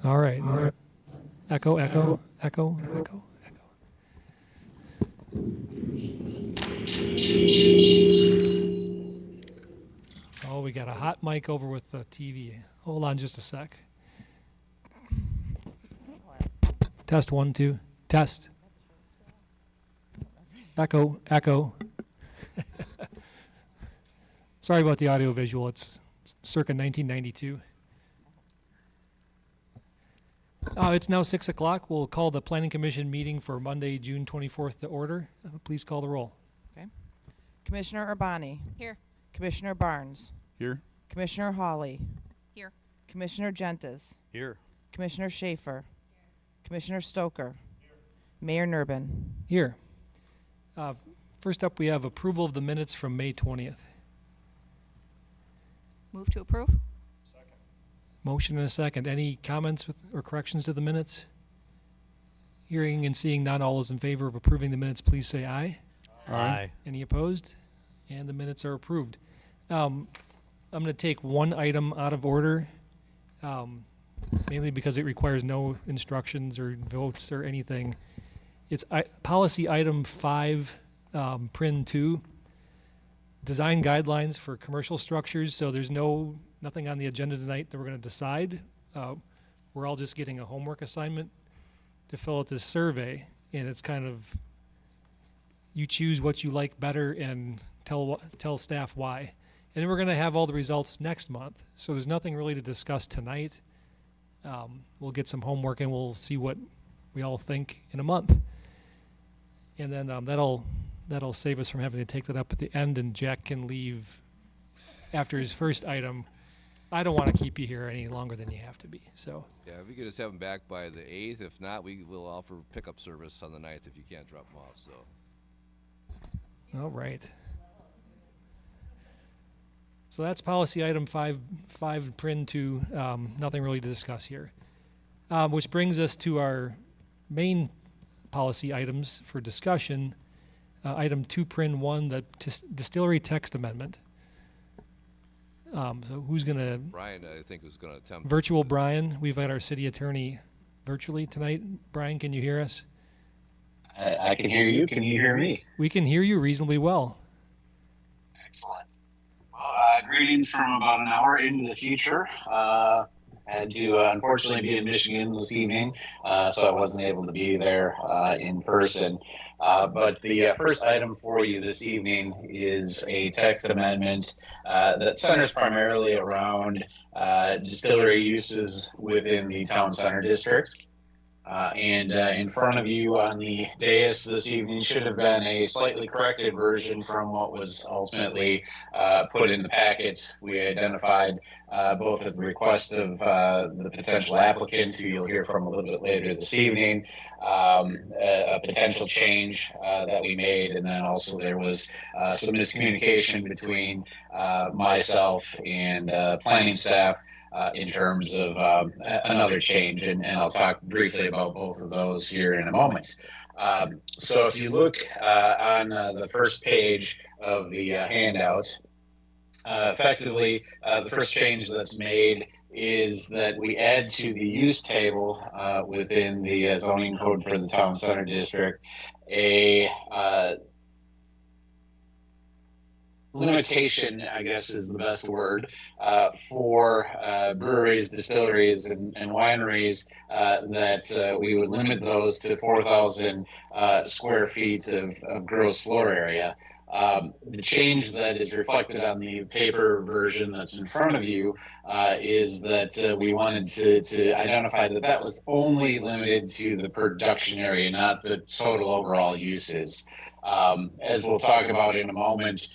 All right. Echo, echo, echo, echo, echo. Oh, we got a hot mic over with the TV. Hold on just a sec. Test 1, 2. Test. Echo, echo. Sorry about the audio visual. It's circa 1992. It's now 6 o'clock. We'll call the Planning Commission meeting for Monday, June 24th to order. Please call the roll. Okay. Commissioner Urbani. Here. Commissioner Barnes. Here. Commissioner Hawley. Here. Commissioner Gentes. Here. Commissioner Schaefer. Commissioner Stoker. Mayor Nurbin. Here. First up, we have approval of the minutes from May 20th. Move to approve? Motion and a second. Any comments or corrections to the minutes? Hearing and seeing none, all those in favor of approving the minutes, please say aye. Aye. Any opposed? And the minutes are approved. I'm going to take one item out of order, mainly because it requires no instructions or votes or anything. It's policy item 5, PRIN 2, design guidelines for commercial structures. So there's nothing on the agenda tonight that we're going to decide. We're all just getting a homework assignment to fill out this survey, and it's kind of, you choose what you like better and tell staff why. And then we're going to have all the results next month. So there's nothing really to discuss tonight. We'll get some homework and we'll see what we all think in a month. And then that'll save us from having to take that up at the end, and Jack can leave after his first item. I don't want to keep you here any longer than you have to be. So Yeah, if we could just have them back by the 8th. If not, we will offer pickup service on the 9th if you can't drop them off. So. all right. So that's policy item 5 PRIN 2. Nothing really to discuss here. Which brings us to our main policy items for discussion. Item 2 PRIN 1, the distillery text amendment. So who's going to... Brian, I think, was going to attempt... Virtual Brian. We've got our city attorney virtually tonight. Brian, can you hear us? I can hear you. Can you hear me? We can hear you reasonably well. Excellent. Well, greetings from about an hour into the future. Had to unfortunately be in Michigan this evening, so I wasn't able to be there in person. But the first item for you this evening is a text amendment that centers primarily around distillery uses within the town center district. And in front of you on the dais this evening should have been a slightly corrected version from what was ultimately put in the packet. We identified both at the request of the potential applicant, who you'll hear from a little bit later this evening, a potential change that we made, and then also there was some miscommunication between myself and planning staff in terms of another change, and I'll talk briefly about both of those here in a moment. So if you look on the first page of the handout, effectively the first change that's made is that we add to the use table within the zoning code for the town center district a limitation, I guess is the best word, for breweries, distilleries, and wineries that we would limit those to 4,000 square feet of gross floor area. The change that is reflected on the paper version that's in front of you is that we wanted to identify that that was only limited to the production area, not the total overall uses. As we'll talk about in a moment,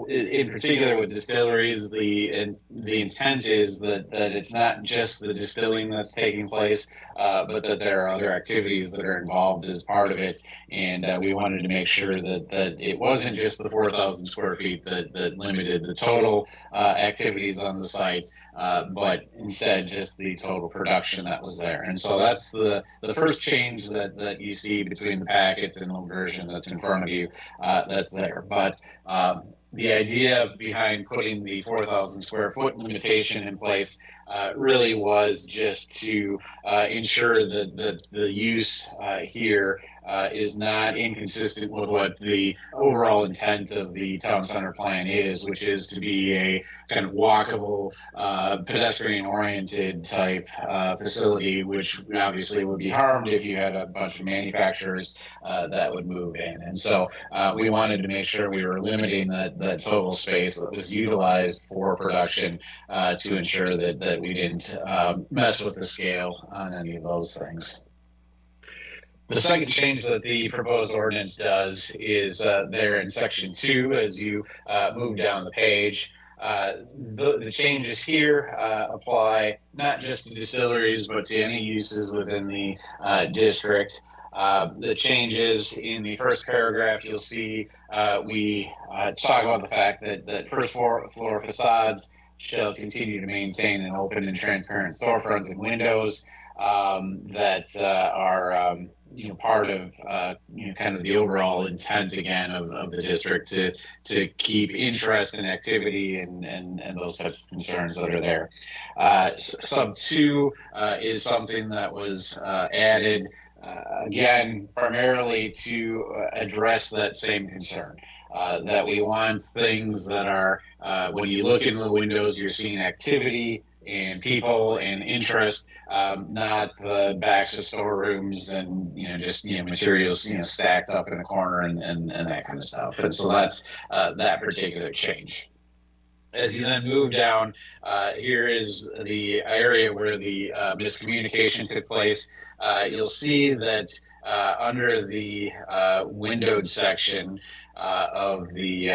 in particular with distilleries, the intent is that it's not just the distilling that's taking place, but that there are other activities that are involved as part of it. And we wanted to make sure that it wasn't just the 4,000 square feet that limited the total activities on the site, but instead just the total production that was there. And so that's the first change that you see between the packets and the version that's in front of you that's there. But The idea behind putting the 4,000 square foot limitation in place really was just to ensure that the use here is not inconsistent with what the overall intent of the town center plan is, which is to be a kind of walkable, pedestrian-oriented type facility, which obviously would be harmed if you had a bunch of manufacturers that would move in. And so we wanted to make sure we were limiting that total space that was utilized for production to ensure that we didn't mess with the scale on any of those things. The second change that the proposed ordinance does is there in section 2, as you move down the page. The changes here apply not just to distilleries, but to any uses within the district. The changes in the first paragraph, you'll see we talk about the fact that first floor facades shall continue to maintain an open and transparent storefront and windows that are part of kind of the overall intent again of the district to keep interest and activity and those types of concerns that are there. Sub 2 is something that was added again primarily to address that same concern. That we want things that are, when you look into the windows, you're seeing activity and people and interest, not the backs of storerooms and just materials stacked up in a corner and that kind of stuff. And so that's that particular change. As you then move down, here is the area where the miscommunication took place. You'll see that under the windowed section of the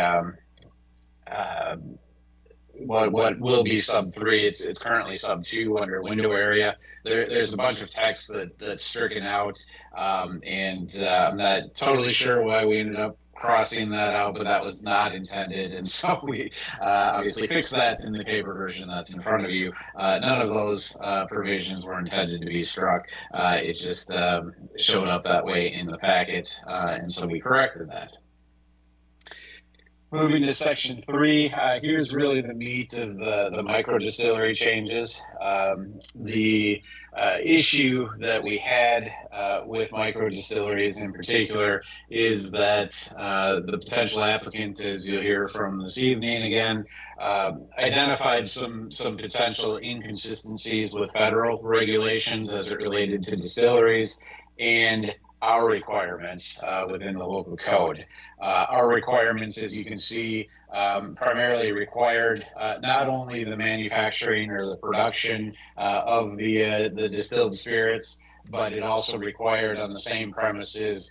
what will be sub 3, it's currently sub 2 under window area. There's a bunch of text that's stricken out, and I'm not totally sure why we ended up crossing that out, but that was not intended, and so we obviously fixed that in the paper version that's in front of you. None of those provisions were intended to be struck. It just showed up that way in the packet, and so we corrected that. Moving to section 3, here's really the meat of the micro distillery changes. The issue that we had with micro distilleries in particular is that the potential applicant, as you'll hear from this evening again, identified some potential inconsistencies with federal regulations as it related to distilleries and our requirements within the local code. Our requirements, as you can see, primarily required not only the manufacturing or the production of the distilled spirits, but it also required on the same premises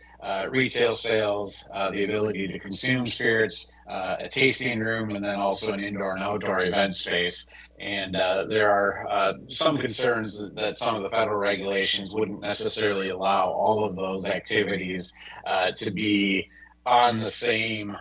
retail sales, the ability to consume spirits, a tasting room, and then also an indoor and outdoor event space. And there are some concerns that some of the federal regulations wouldn't necessarily allow all of those activities to be on the same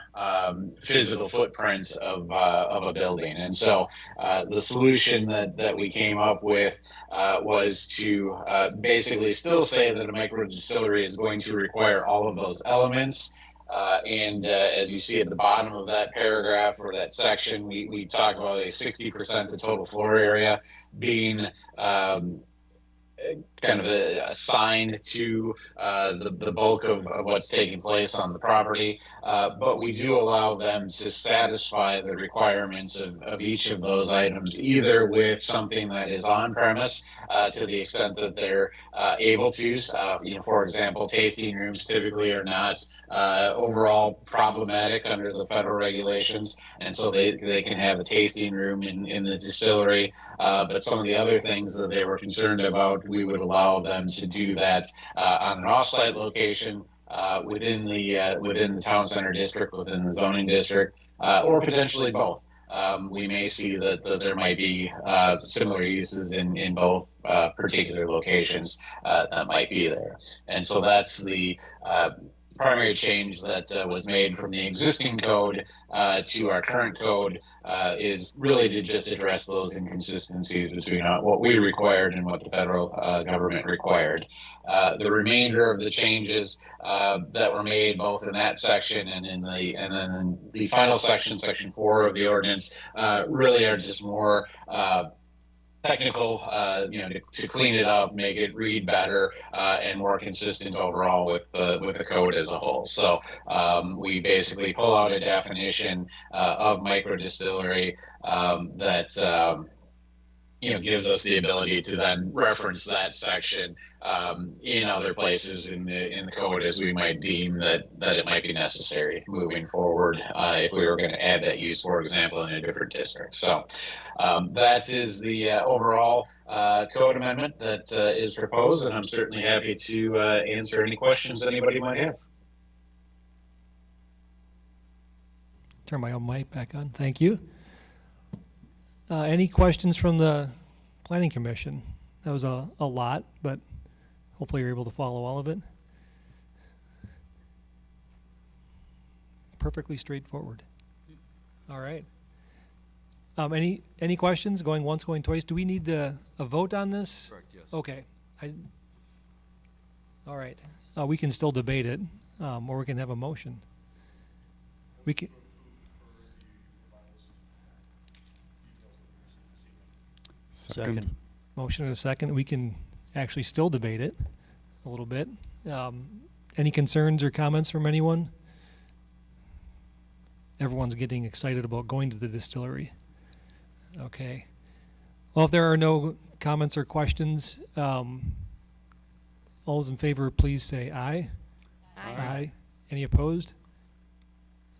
physical footprint of a building. And so the solution that we came up with was to basically still say that a micro distillery is going to require all of those elements. And as you see at the bottom of that paragraph or that section, we talk about a 60% of the total floor area being kind of assigned to the bulk of what's taking place on the property. But we do allow them to satisfy the requirements of each of those items, either with something that is on premise to the extent that they're able to. For example, tasting rooms typically are not overall problematic under the federal regulations, and so they can have a tasting room in the distillery. But some of the other things that they were concerned about, we would allow them to do that on an off-site location within the town center district, within the zoning district, or potentially both. We may see that there might be similar uses in both particular locations that might be there. And so that's the primary change that was made from the existing code to our current code is really to just address those inconsistencies between what we required and what the federal government required. The remainder of the changes that were made both in that section and then in the final section, section 4 of the ordinance, really are just more technical, to clean it up, make it read better, and more consistent overall with the code as a whole. So we basically pull out a definition of micro distillery that gives us the ability to then reference that section in other places in the code as we might deem that it might be necessary moving forward if we were going to add that use, for example, in a different district. So that is the overall code amendment that is proposed, and I'm certainly happy to answer any questions anybody might have. Turn my own mic back on. Thank you. Any questions from the Planning Commission? That was a lot, but hopefully you're able to follow all of it. Perfectly straightforward. All right. Any questions? Going once, going twice. Do we need a vote on this? Correct, yes. Okay. All right. We can still debate it, or we can have a motion. We can. Second. Motion and a second. We can actually still debate it a little bit. Any concerns or comments from anyone? Everyone's getting excited about going to the distillery. Okay. Well, if there are no comments or questions, all those in favor, please say aye. Aye. Any opposed?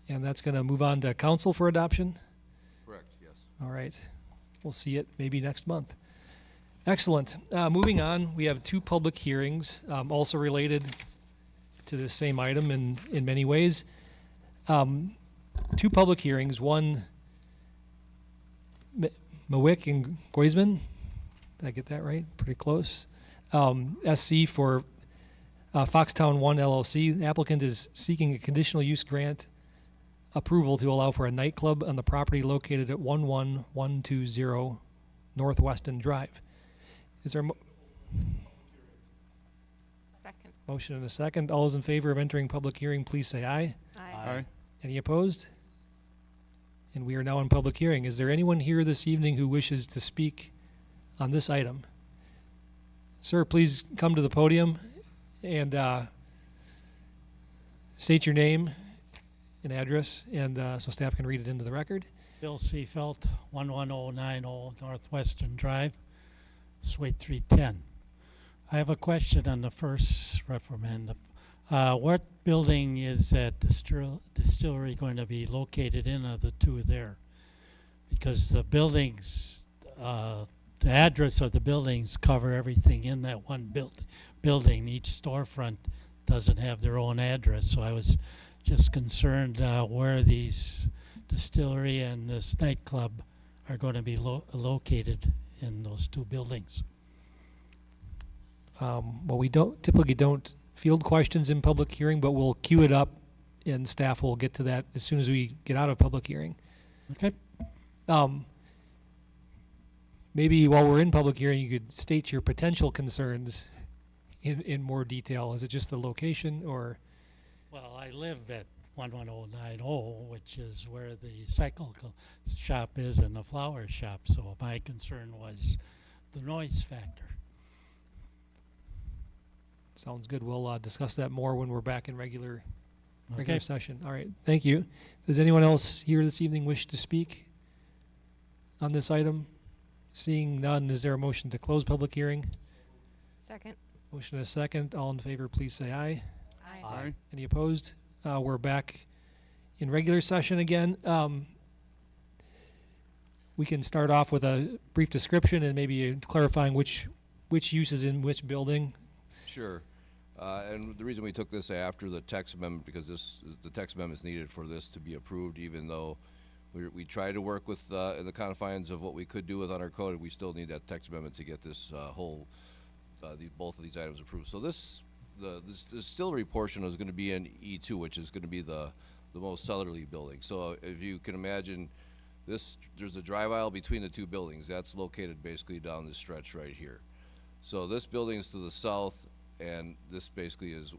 And that's going to move on to council for adoption? Correct, yes. All right. We'll see it maybe next month. Excellent. Moving on, we have two public hearings, also related to this same item in many ways. Two public hearings, one Mequon and Goisman. Did I get that right? Pretty close. SC for Foxtown 1 LLC. The applicant is seeking a conditional use grant approval to allow for a nightclub on the property located at 11120 Northweston Drive. Is there Second. motion and a second? All those in favor of entering public hearing, please say aye. Aye. Any opposed? And we are now in public hearing. Is there anyone here this evening who wishes to speak on this item? Sir, please come to the podium and state your name and address, and so staff can read it into the record. Bill Seafelt, 11090 Northwestern Drive, Suite 310. I have a question on the first referendum. What building is that distillery going to be located in of the two there? Because the buildings, the address of the buildings cover everything in that one building. Each storefront doesn't have their own address, so I was just concerned where these distillery and this nightclub are going to be located in those two buildings. Well, we typically don't field questions in public hearing, but we'll queue it up, and staff will get to that as soon as we get out of public hearing. Okay. Maybe while we're in public hearing, you could state your potential concerns in more detail. Is it just the location, or? Well, I live at 11090, which is where the cycle shop is and the flower shop, so my concern was the noise factor. Sounds good. We'll discuss that more when we're back in regular Okay. session. All right. Thank you. Does anyone else here this evening wish to speak on this item? Seeing none, is there a motion to close public hearing? Second. Motion and a second. All in favor, please say aye. Aye. Any opposed? We're back in regular session again. We can start off with a brief description and maybe clarifying which use is in which building. Sure. And the reason we took this after the text amendment, because the text amendment is needed for this to be approved, even though we try to work with in the confines of what we could do within our code, we still need that text amendment to get this both of these items approved. So this the distillery portion is gonna be in E2, which is gonna be the most southerly building. So if you can imagine, there's a drive aisle between the two buildings. That's located basically down this stretch right here. So this building is to the south, and this basically is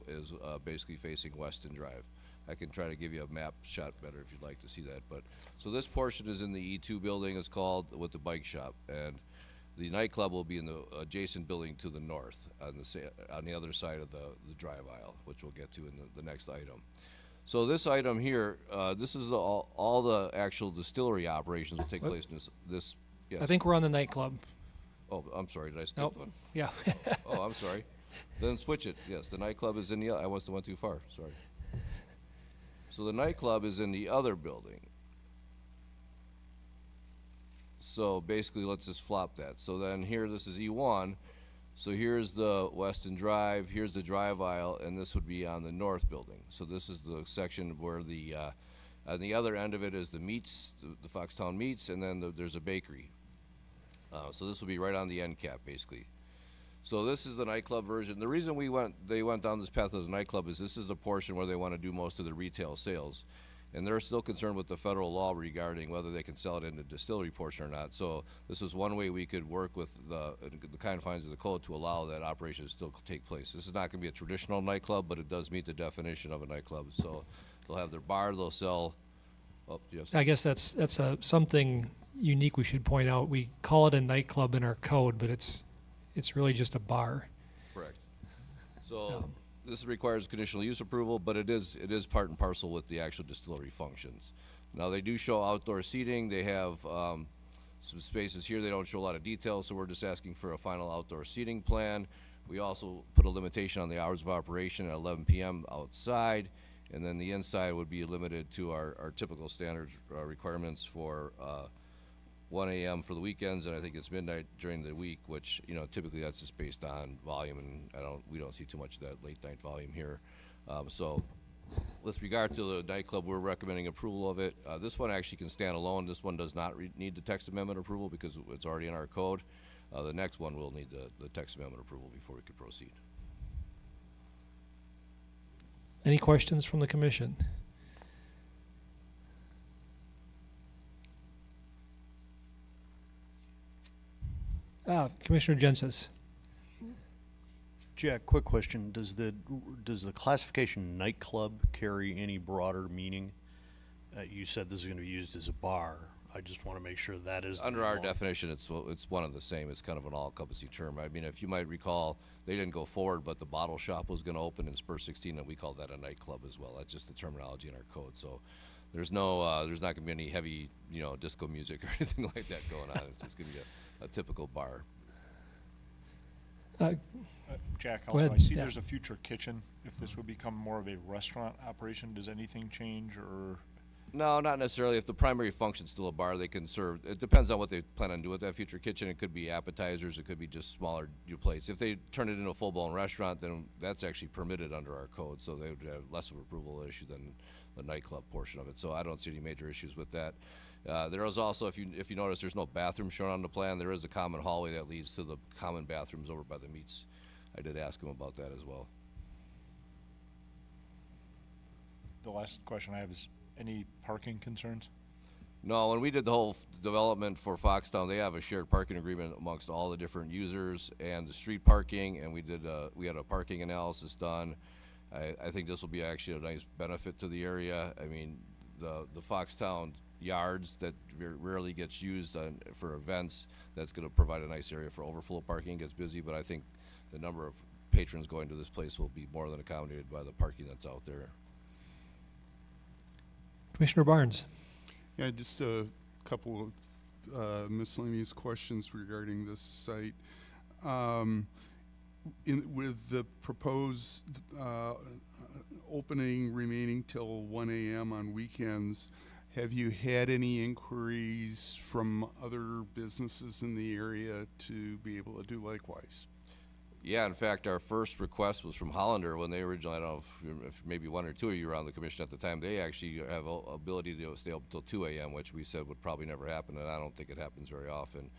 basically facing Weston Drive. I can try to give you a map shot better if you'd like to see that. But so this portion is in the E2 building. It's called with the bike shop, and the nightclub will be in the adjacent building to the north on the other side of the drive aisle, which we'll get to in the next item. So this item here, this is all the actual distillery operations will take place in this. Yes. I think we're on the nightclub. Oh, I'm sorry. Did I skip Nope. one? Yeah. Oh, I'm sorry. Then switch it. Yes, the nightclub is in the. I went too far. Sorry. So the nightclub is in the other building. So basically, let's just flop that. So then here, this is E1. So here's the Weston Drive, here's the drive aisle, and this would be on the north building. So this is the section where on the other end of it is the meats, the Foxtown meats, and then there's a bakery. So this will be right on the end cap, basically. So this is the nightclub version. The reason they went down this path as a nightclub is this is the portion where they want to do most of the retail sales. And they're still concerned with the federal law regarding whether they can sell it in the distillery portion or not. So this is one way we could work with the confines of the code to allow that operation to still take place. This is not going to be a traditional nightclub, but it does meet the definition of a nightclub. So they'll have their bar, they'll sell. Oh, yes. I guess that's something unique we should point out. We call it a nightclub in our code, but it's really just a bar. Correct. So this requires conditional use approval, but it is part and parcel with the actual distillery functions. Now, they do show outdoor seating. They have some spaces here. They don't show a lot of details, so we're just asking for a final outdoor seating plan. We also put a limitation on the hours of operation at 11 p.m. outside, and then the inside would be limited to our typical standard requirements for 1 a.m. for the weekends, and I think it's midnight during the week, which, typically that's just based on volume, and we don't see too much of that late night volume here. So with regard to the nightclub, we're recommending approval of it. This one actually can stand alone. This one does not need the text amendment approval because it's already in our code. The next one will need the text amendment approval before we could proceed. Any questions from the commission? Commissioner Jensis. Jack, quick question. Does the classification nightclub carry any broader meaning? You said this is going to be used as a bar. I just want to make sure that is Under our definition, it's one and the same. It's kind of an all-encompassing term. I mean, if you might recall, they didn't go forward, but the bottle shop was going to open in Spur 16, and we call that a nightclub as well. That's just the terminology in our code. So there's not going to be any heavy, disco music or anything like that going on. It's just going to be a typical bar. Jack, Go also, ahead. I see Yeah. there's a future kitchen. If this would become more of a restaurant operation, does anything change or? No, not necessarily. If the primary function's still a bar, they can serve. It depends on what they plan on doing with that future kitchen. It could be appetizers. It could be just smaller plates. If they turn it into a full-blown restaurant, then that's actually permitted under our code, so they would have less of an approval issue than the nightclub portion of it. So I don't see any major issues with that. There is also, if you notice, there's no bathroom shown on the plan. There is a common hallway that leads to the common bathrooms over by the meats. I did ask him about that as well. The last question I have is, any parking concerns? No, when we did the whole development for Foxtown, they have a shared parking agreement amongst all the different users and the street parking, and we had a parking analysis done. I think this will be actually a nice benefit to the area. I mean, the Foxtown yards that rarely gets used for events, that's going to provide a nice area for overflow parking. It gets busy, but I think the number of patrons going to this place will be more than accommodated by the parking that's out there. Commissioner Barnes. Yeah, just a couple of miscellaneous questions regarding this site. With the proposed opening remaining till 1 a.m. on weekends, have you had any inquiries from other businesses in the area to be able to do likewise? Yeah, in fact, our first request was from Hollander when they originally, I don't know if maybe one or two of you were on the commission at the time, they actually have ability to stay open until 2 a.m., which we said would probably never happen, and I don't think it happens very often.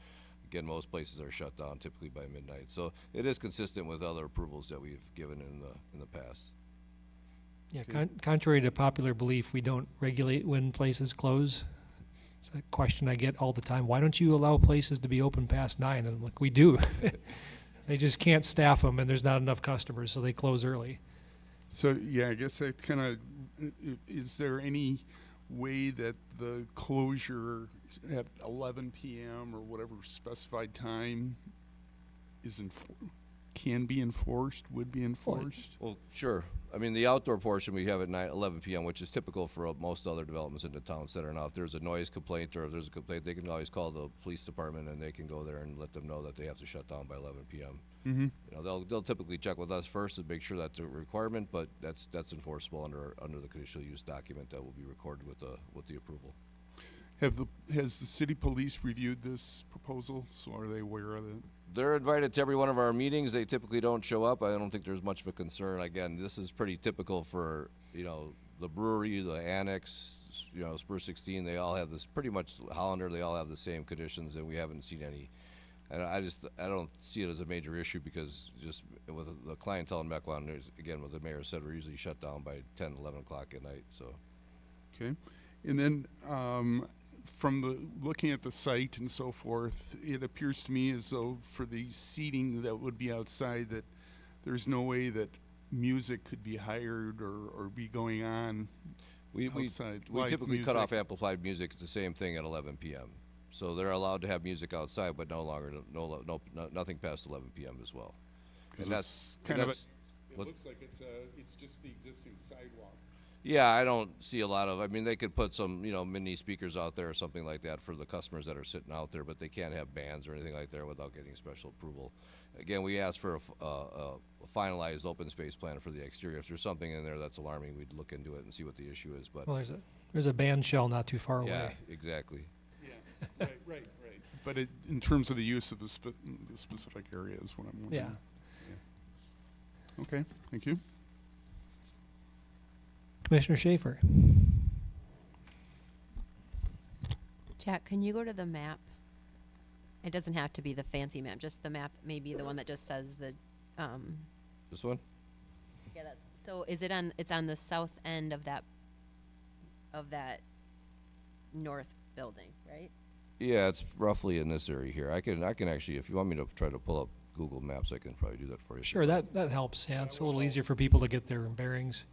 again, most places are shut down typically by midnight. So it is consistent with other approvals that we've given in the past. Yeah, contrary to popular belief, we don't regulate when places close. It's a question I get all the time. Why don't you allow places to be open past 9? And I'm like, we do. They just can't staff them, and there's not enough customers, so they close early. So, yeah, I guess that kind of, is there any way that the closure at 11 p.m. or whatever specified time is can be enforced, would be enforced? Well, sure. I mean, the outdoor portion we have at 11 p.m., which is typical for most other developments in the town center. Now, if there's a noise complaint or if there's a complaint, they can always call the police department and they can go there and let them know that they have to shut down by 11 p.m. Mm-hmm. You know, they'll typically check with us first to make sure that's a requirement, but that's enforceable under the conditional use document that will be recorded with the approval. Has the city police reviewed this proposal, so are they aware of it? They're invited to every one of our meetings. They typically don't show up. I don't think there's much of a concern. Again, this is pretty typical for, you know, the brewery, the annex, you know, Spur 16. They all have this, pretty much Hollander, they all have the same conditions, and we haven't seen any. And I don't see it as a major issue because just with the clientele in Mequon, again, what the mayor said, we're usually shut down by 10, 11 o'clock at night, so. Okay. And then from looking at the site and so forth, it appears to me as though for the seating that would be outside, that there's no way that music could be hired or be going on outside. We Live typically cut music. off amplified music. It's the same thing at 11 p.m. So they're allowed to have music outside, but nothing past 11 p.m. as well. 'Cause And it's kind of that's it what- looks like it's just the existing sidewalk. Yeah, I don't see a lot of. I mean, they could put some, you know, mini speakers out there or something like that for the customers that are sitting out there, but they can't have bands or anything like that without getting special approval. Again, we asked for a finalized open space plan for the exterior. If there's something in there that's alarming, we'd look into it and see what the issue is. But Well, there's a band shell not too far yeah, away. exactly. Yeah, right. But in terms of the use of the specific area is what I'm wondering. Yeah. Okay, thank you. Commissioner Schaefer. Jack, can you go to the map? It doesn't have to be the fancy map, just the map, maybe the one that just says the, This one? yeah, that's, so is it it's on the south end of that north building, right? Yeah, it's roughly in this area here. I can actually, if you want me to try to pull up Google Maps, I can probably do that for you. Sure, that helps. Yeah, it's a little easier for people to get their bearings.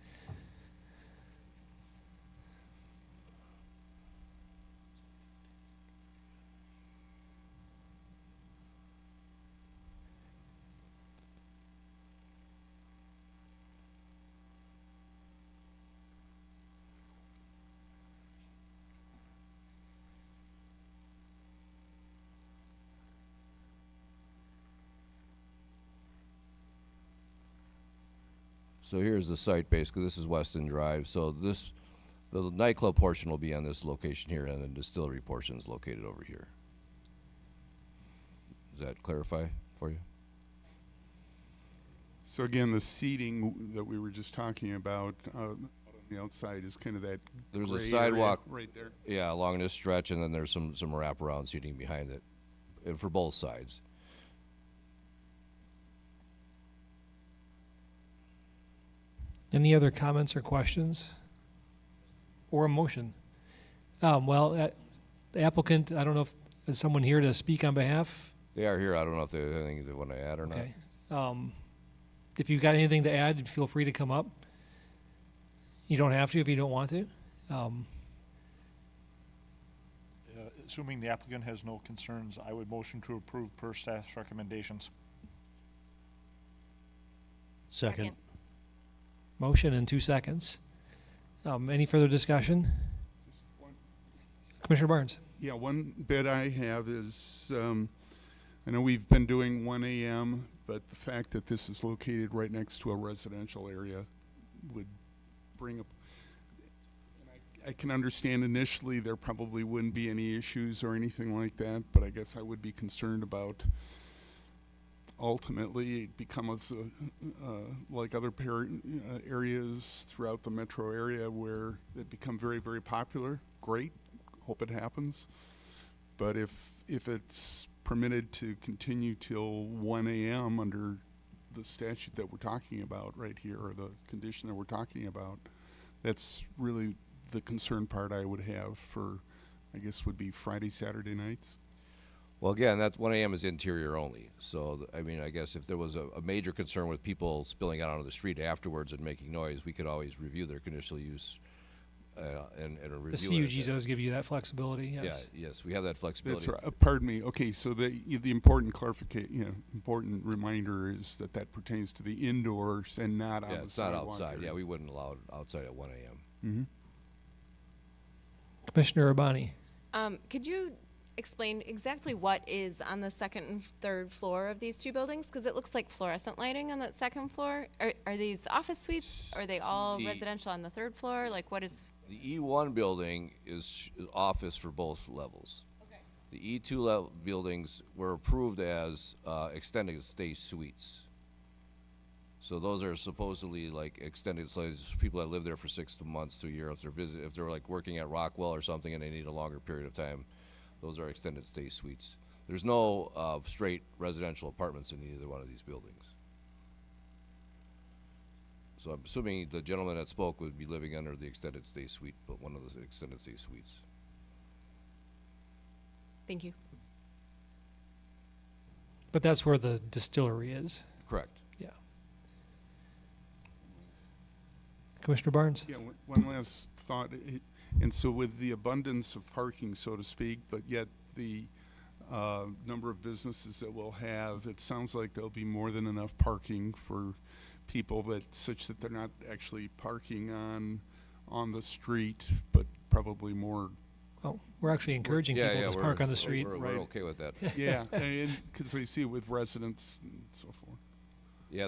So here's the site, basically. This is Weston Drive. So the nightclub portion will be on this location here, and the distillery portion is located over here. Does that clarify for you? So again, the seating that we were just talking about out on the outside is kind of that There's a gray area sidewalk right there. Yeah, along this stretch, and then there's some wraparound seating behind it, and for both sides. Any other comments or questions? Or a motion? The applicant, I don't know if, is someone here to speak on behalf? They are here. I don't know if there's anything they want to add or not. Okay. If you've got anything to add, feel free to come up. You don't have to if you don't want to. Assuming the applicant has no concerns, I would motion to approve per staff's recommendations. Second. Motion in 2 seconds. Any further discussion? Just one- Commissioner Barnes? Yeah, one bit I have is, I know we've been doing 1 a.m., but the fact that this is located right next to a residential area would bring up, and I can understand initially there probably wouldn't be any issues or anything like that, but I guess I would be concerned about ultimately it becomes like other areas throughout the metro area where it become very, very popular. Great, hope it happens. But if it's permitted to continue till 1 a.m. under the statute that we're talking about right here, or the condition that we're talking about. That's really the concern part I would have for, I guess, would be Friday, Saturday nights. Well, again, that's 1 a.m. is interior only. So, I mean, I guess if there was a major concern with people spilling out onto the street afterwards and making noise, we could always review their conditional use and review The it. CUG does give you that flexibility, yes. Yeah, yes, we have that flexibility. That's right. Pardon me. Okay, so the important important reminder is that that pertains to the indoors and not on Yeah, the it's not sidewalk outside. area. Yeah, we wouldn't allow it outside at 1 a.m. Mm-hmm. Commissioner Urbani. Could you explain exactly what is on the second and third floor of these two buildings? Because it looks like fluorescent lighting on that second floor. Are these office suites? Are they all The- residential on the third floor? Like, what is? The E1 building is office for both levels. Okay. The E2 buildings were approved as extended stay suites. So those are supposedly like extended stays, people that live there for 6 months to a year. If they're like working at Rockwell or something and they need a longer period of time, those are extended stay suites. There's no straight residential apartments in either one of these buildings. So I'm assuming the gentleman that spoke would be living under the extended stay suite, but one of the extended stay suites. Thank you. But that's where the distillery is. Correct. Yeah. Commissioner Barnes? Yeah, one last thought. And so with the abundance of parking, so to speak, but yet the number of businesses that we'll have, it sounds like there'll be more than enough parking for people, that such that they're not actually parking on the street, but probably more. Oh, we're actually encouraging Yeah, people yeah, to we're- park on the street. We're Right. okay with that. Yeah, and because I see it with residents and so forth. Yeah,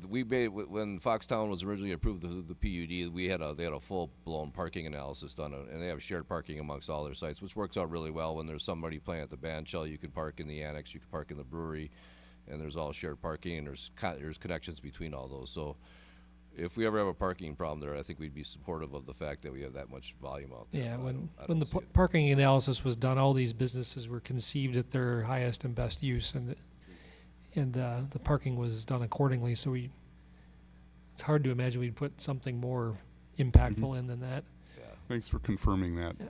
we made, when Foxtown was originally approved, the PUD, they had a full-blown parking analysis done, and they have shared parking amongst all their sites, which works out really well. When there's somebody playing at the band shell, you can park in the annex, you can park in the brewery, and there's all shared parking, and there's connections between all those. So if we ever have a parking problem there, I think we'd be supportive of the fact that we have that much volume out there. Yeah, but I when don't the see it. parking analysis was done, all these businesses were conceived at their highest and best use, and the parking was done accordingly. So it's hard to imagine we'd put something more impactful in than that. Yeah. Thanks for confirming that. Yeah.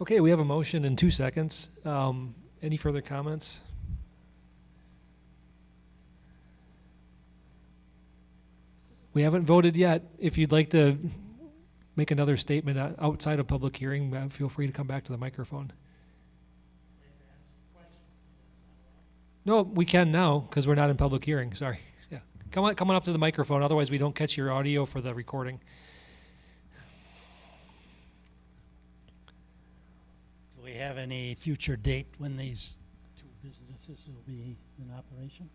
Okay, we have a motion in 2 seconds. Any further comments? We haven't voted yet. If you'd like to make another statement outside of public hearing, feel free to come back to the microphone. No, we can now because we're not in public hearing. Sorry. Yeah, come on up to the microphone. Otherwise, we don't catch your audio for the recording. Do we have any future date when these two businesses will be in operation?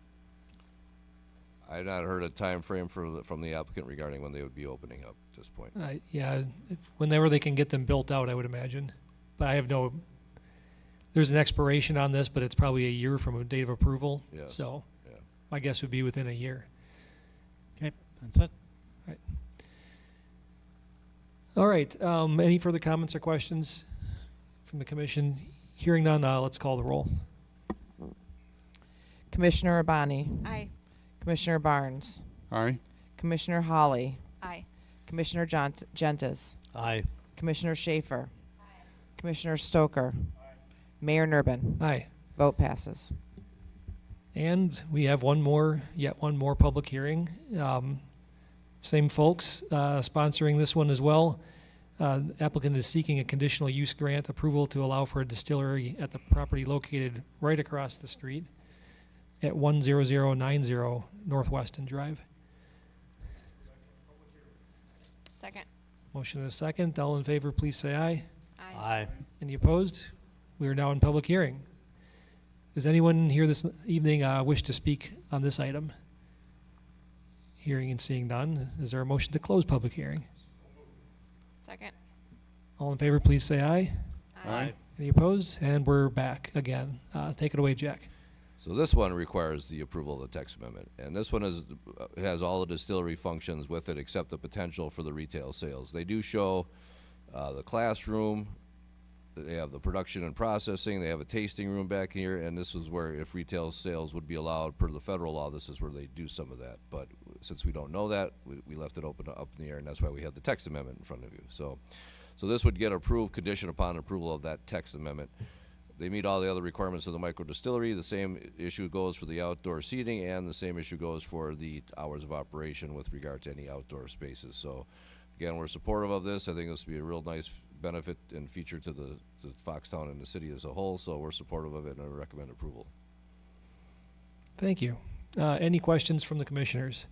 I've not heard a time frame from the applicant regarding when they would be opening up at this point. Yeah, whenever they can get them built out, I would imagine. But I have there's an expiration on this, but it's probably a year from a date of approval. Yes, So yeah. my guess would be within a year. Okay, that's it. All right. Any further comments or questions from the commission? Hearing none, let's call the roll. Commissioner Urbani. Aye. Commissioner Barnes. Aye. Commissioner Hawley. Aye. Commissioner Gentis. Aye. Commissioner Schaefer. Commissioner Stoker. Mayor Nurbin. Aye. Vote passes. And we have yet one more public hearing. Same folks sponsoring this one as well. Applicant is seeking a conditional use grant approval to allow for a distillery at the property located right across the street at 10090 Northwestern Drive. Second. Motion and a second. All in favor, please say aye. Aye. Aye. Any opposed? We are now in public hearing. Does anyone here this evening wish to speak on this item? Hearing and seeing none, is there a motion to close public hearing? Second. All in favor, please say aye. Aye. Any opposed? And we're back again. Take it away, Jack. So this one requires the approval of the text amendment, and this one has all the distillery functions with it except the potential for the retail sales. They do show the classroom, they have the production and processing, they have a tasting room back here, and this is where, if retail sales would be allowed per the federal law, this is where they do some of that. But since we don't know that, we left it open up in the air, and that's why we have the text amendment in front of you. So this would get approved condition upon approval of that text amendment. They meet all the other requirements of the micro distillery. The same issue goes for the outdoor seating, and the same issue goes for the hours of operation with regard to any outdoor spaces. So again, we're supportive of this. I think this would be a real nice benefit and feature to the Foxtown and the city as a whole. So we're supportive of it, and I recommend approval. Thank you. Any questions from the commissioners?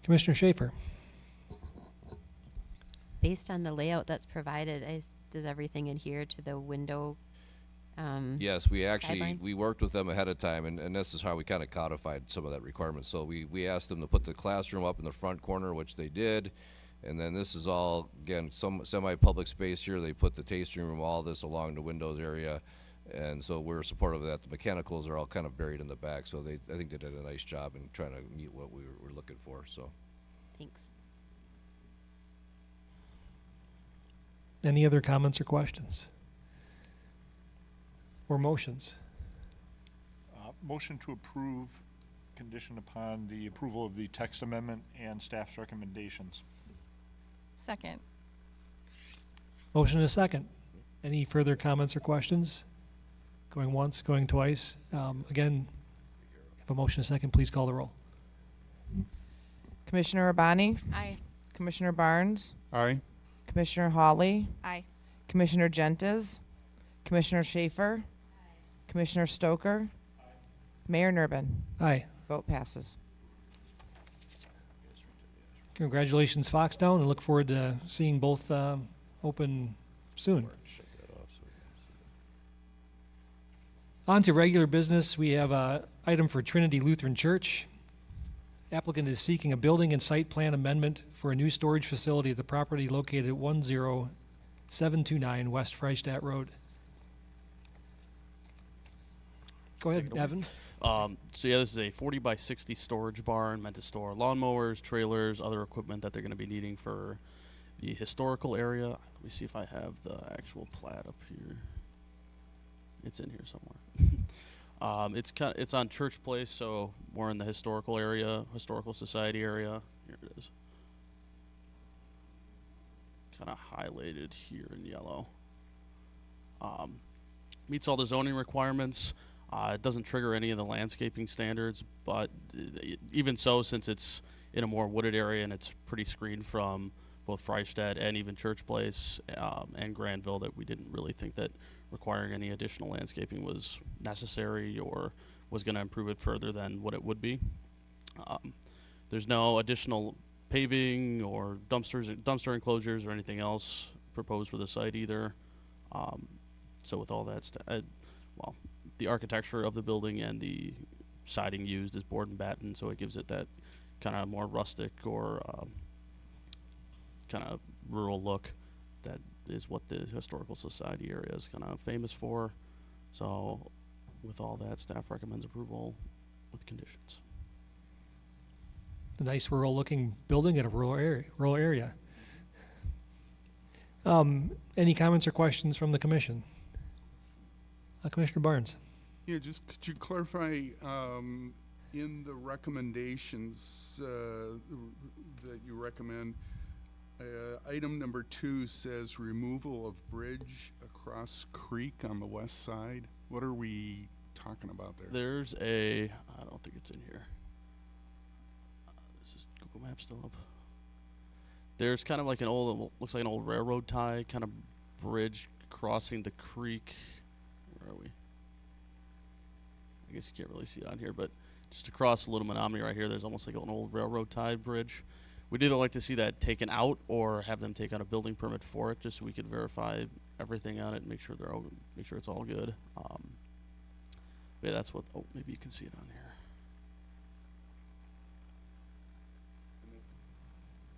Commissioner Schaefer? Based on the layout that's provided, does everything adhere to the window? Yes, we actually, guidelines? we worked with them ahead of time, and this is how we kind of codified some of that requirement. So we asked them to put the classroom up in the front corner, which they did. And then this is all, again, some semi-public space here. They put the tasting room, all this along the windows area. And so we're supportive of that. The mechanicals are all kind of buried in the back. So I think they did a nice job in trying to meet what we were looking for, so. Thanks. Any other comments or questions? Or motions? Motion to approve conditioned upon the approval of the text amendment and staff's recommendations. Second. Motion and a second. Any further comments or questions? Going once, going twice. Again, if a motion and a second, please call the roll. Commissioner Urbani? Aye. Commissioner Barnes? Aye. Commissioner Hawley? Aye. Commissioner Gentes? Commissioner Schaefer? Commissioner Stoker? Mayor Nurbin? Aye. Vote passes. Congratulations, Foxtown, and look forward to seeing both open soon. On to regular business. We have a item for Trinity Lutheran Church. Applicant is seeking a building and site plan amendment for a new storage facility at the property located at 10729 West Freistadt Road. Go ahead, Evan. So yeah, this is a 40 by 60 storage barn meant to store lawnmowers, trailers, other equipment that they're going to be needing for the historical area. Let me see if I have the actual plat up here. It's in here somewhere. It's on Church Place, so we're in the historical area, historical society area. Here it is. Kind of highlighted here in yellow. Meets all the zoning requirements. It doesn't trigger any of the landscaping standards, but even so, since it's in a more wooded area and it's pretty screened from both Freistadt and even Church Place and Granville, that we didn't really think that requiring any additional landscaping was necessary or was going to improve it further than what it would be. There's no additional paving or dumpster enclosures or anything else proposed for the site either. So with all that, well, the architecture of the building and the siding used is board and batten, so it gives it that kind of more rustic or kind of rural look that is what the historical society area is kind of famous for. So with all that, staff recommends approval with conditions. A nice rural-looking building in a rural area. Any comments or questions from the commission? Commissioner Barnes. Yeah, just could you clarify, in the recommendations that you recommend, item number 2 says removal of bridge across creek on the west side. What are we talking about there? There's I don't think it's in here. This is Google Maps still up. There's kind of like looks like an old railroad tie kind of bridge crossing the creek. Where are we? I guess you can't really see it on here, but just across Little Menominee right here, there's almost like an old railroad tie bridge. We'd either like to see that taken out or have them take out a building permit for it, just so we could verify everything on it and make sure it's all good. Yeah, that's what. Oh, maybe you can see it on here.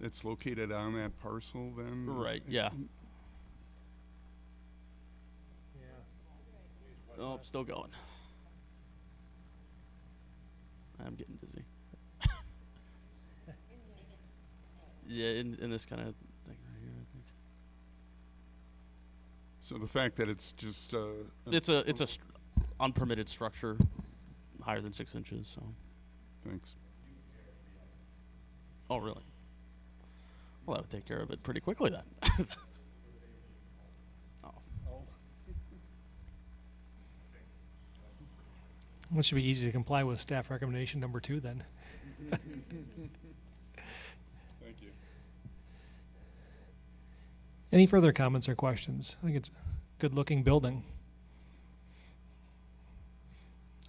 It's located on that parcel then? Right. Yeah. Oh, still going. I'm getting dizzy. Yeah, in this kind of thing right here, I think. So the fact that it's just, It's a unpermitted structure higher than 6 inches, so. thanks. Oh, really? Well, that would take care of it pretty quickly then. Oh. Well, it should be easy to comply with staff recommendation number 2 then. Thank you. Any further comments or questions? I think it's a good-looking building.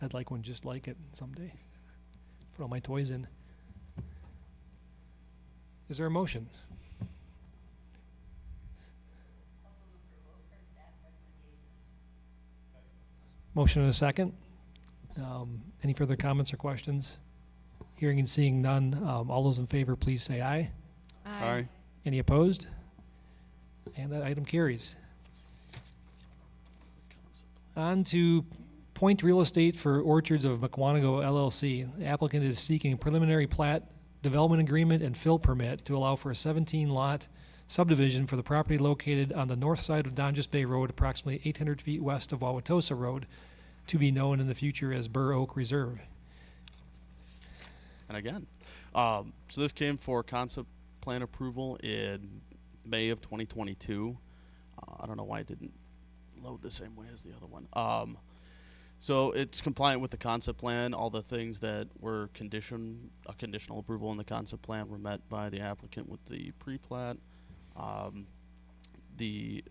I'd like one just like it someday. Put all my toys in. Is there a motion? Motion and a second. Any further comments or questions? Hearing and seeing none, all those in favor, please say aye. Aye. Any opposed? And that item carries. On to Point Real Estate for Orchards of Mequonigo LLC. The applicant is seeking preliminary plat, development agreement, and fill permit to allow for a 17-lot subdivision for the property located on the north side of Donges Bay Road, approximately 800 feet west of Wauwatosa Road, to be known in the future as Burr Oak Reserve. And again, so this came for concept plan approval in May of 2022. I don't know why it didn't load the same way as the other one. So it's compliant with the concept plan. All the things that were conditional approval in the concept plan were met by the applicant with the pre-plat. The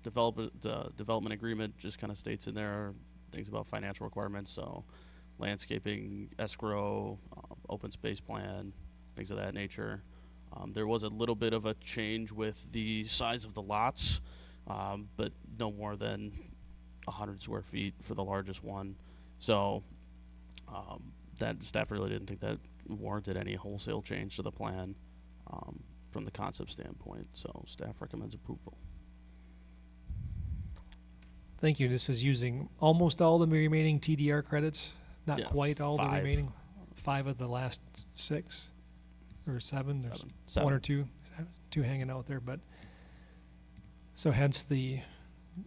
development agreement just kind of states in there things about financial requirements, so landscaping, escrow, open space plan, things of that nature. There was a little bit of a change with the size of the lots, but no more than 100 square feet for the largest one. So that staff really didn't think that warranted any wholesale change to the plan from the concept standpoint. So staff recommends approval. Thank you. This is using almost all the remaining TDR credits, not Yeah, quite all the 5. remaining. 5 of the last 6 or 7. There's 7. 1 or 2, 2 hanging out there, but so hence the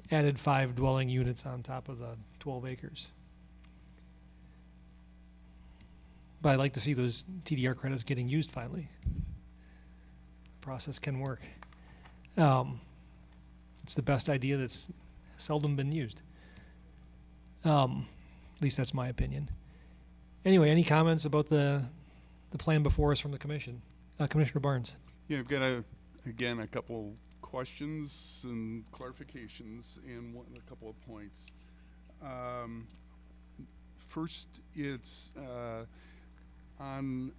added 5 dwelling units on top of the 12 acres. But I'd like to see those TDR credits getting used finally. The process can work. It's the best idea that's seldom been used. At least that's my opinion. Anyway, any comments about the plan before us from the commission? Commissioner Barnes. Yeah, I've got again a couple questions and clarifications and a couple of points. First, it's on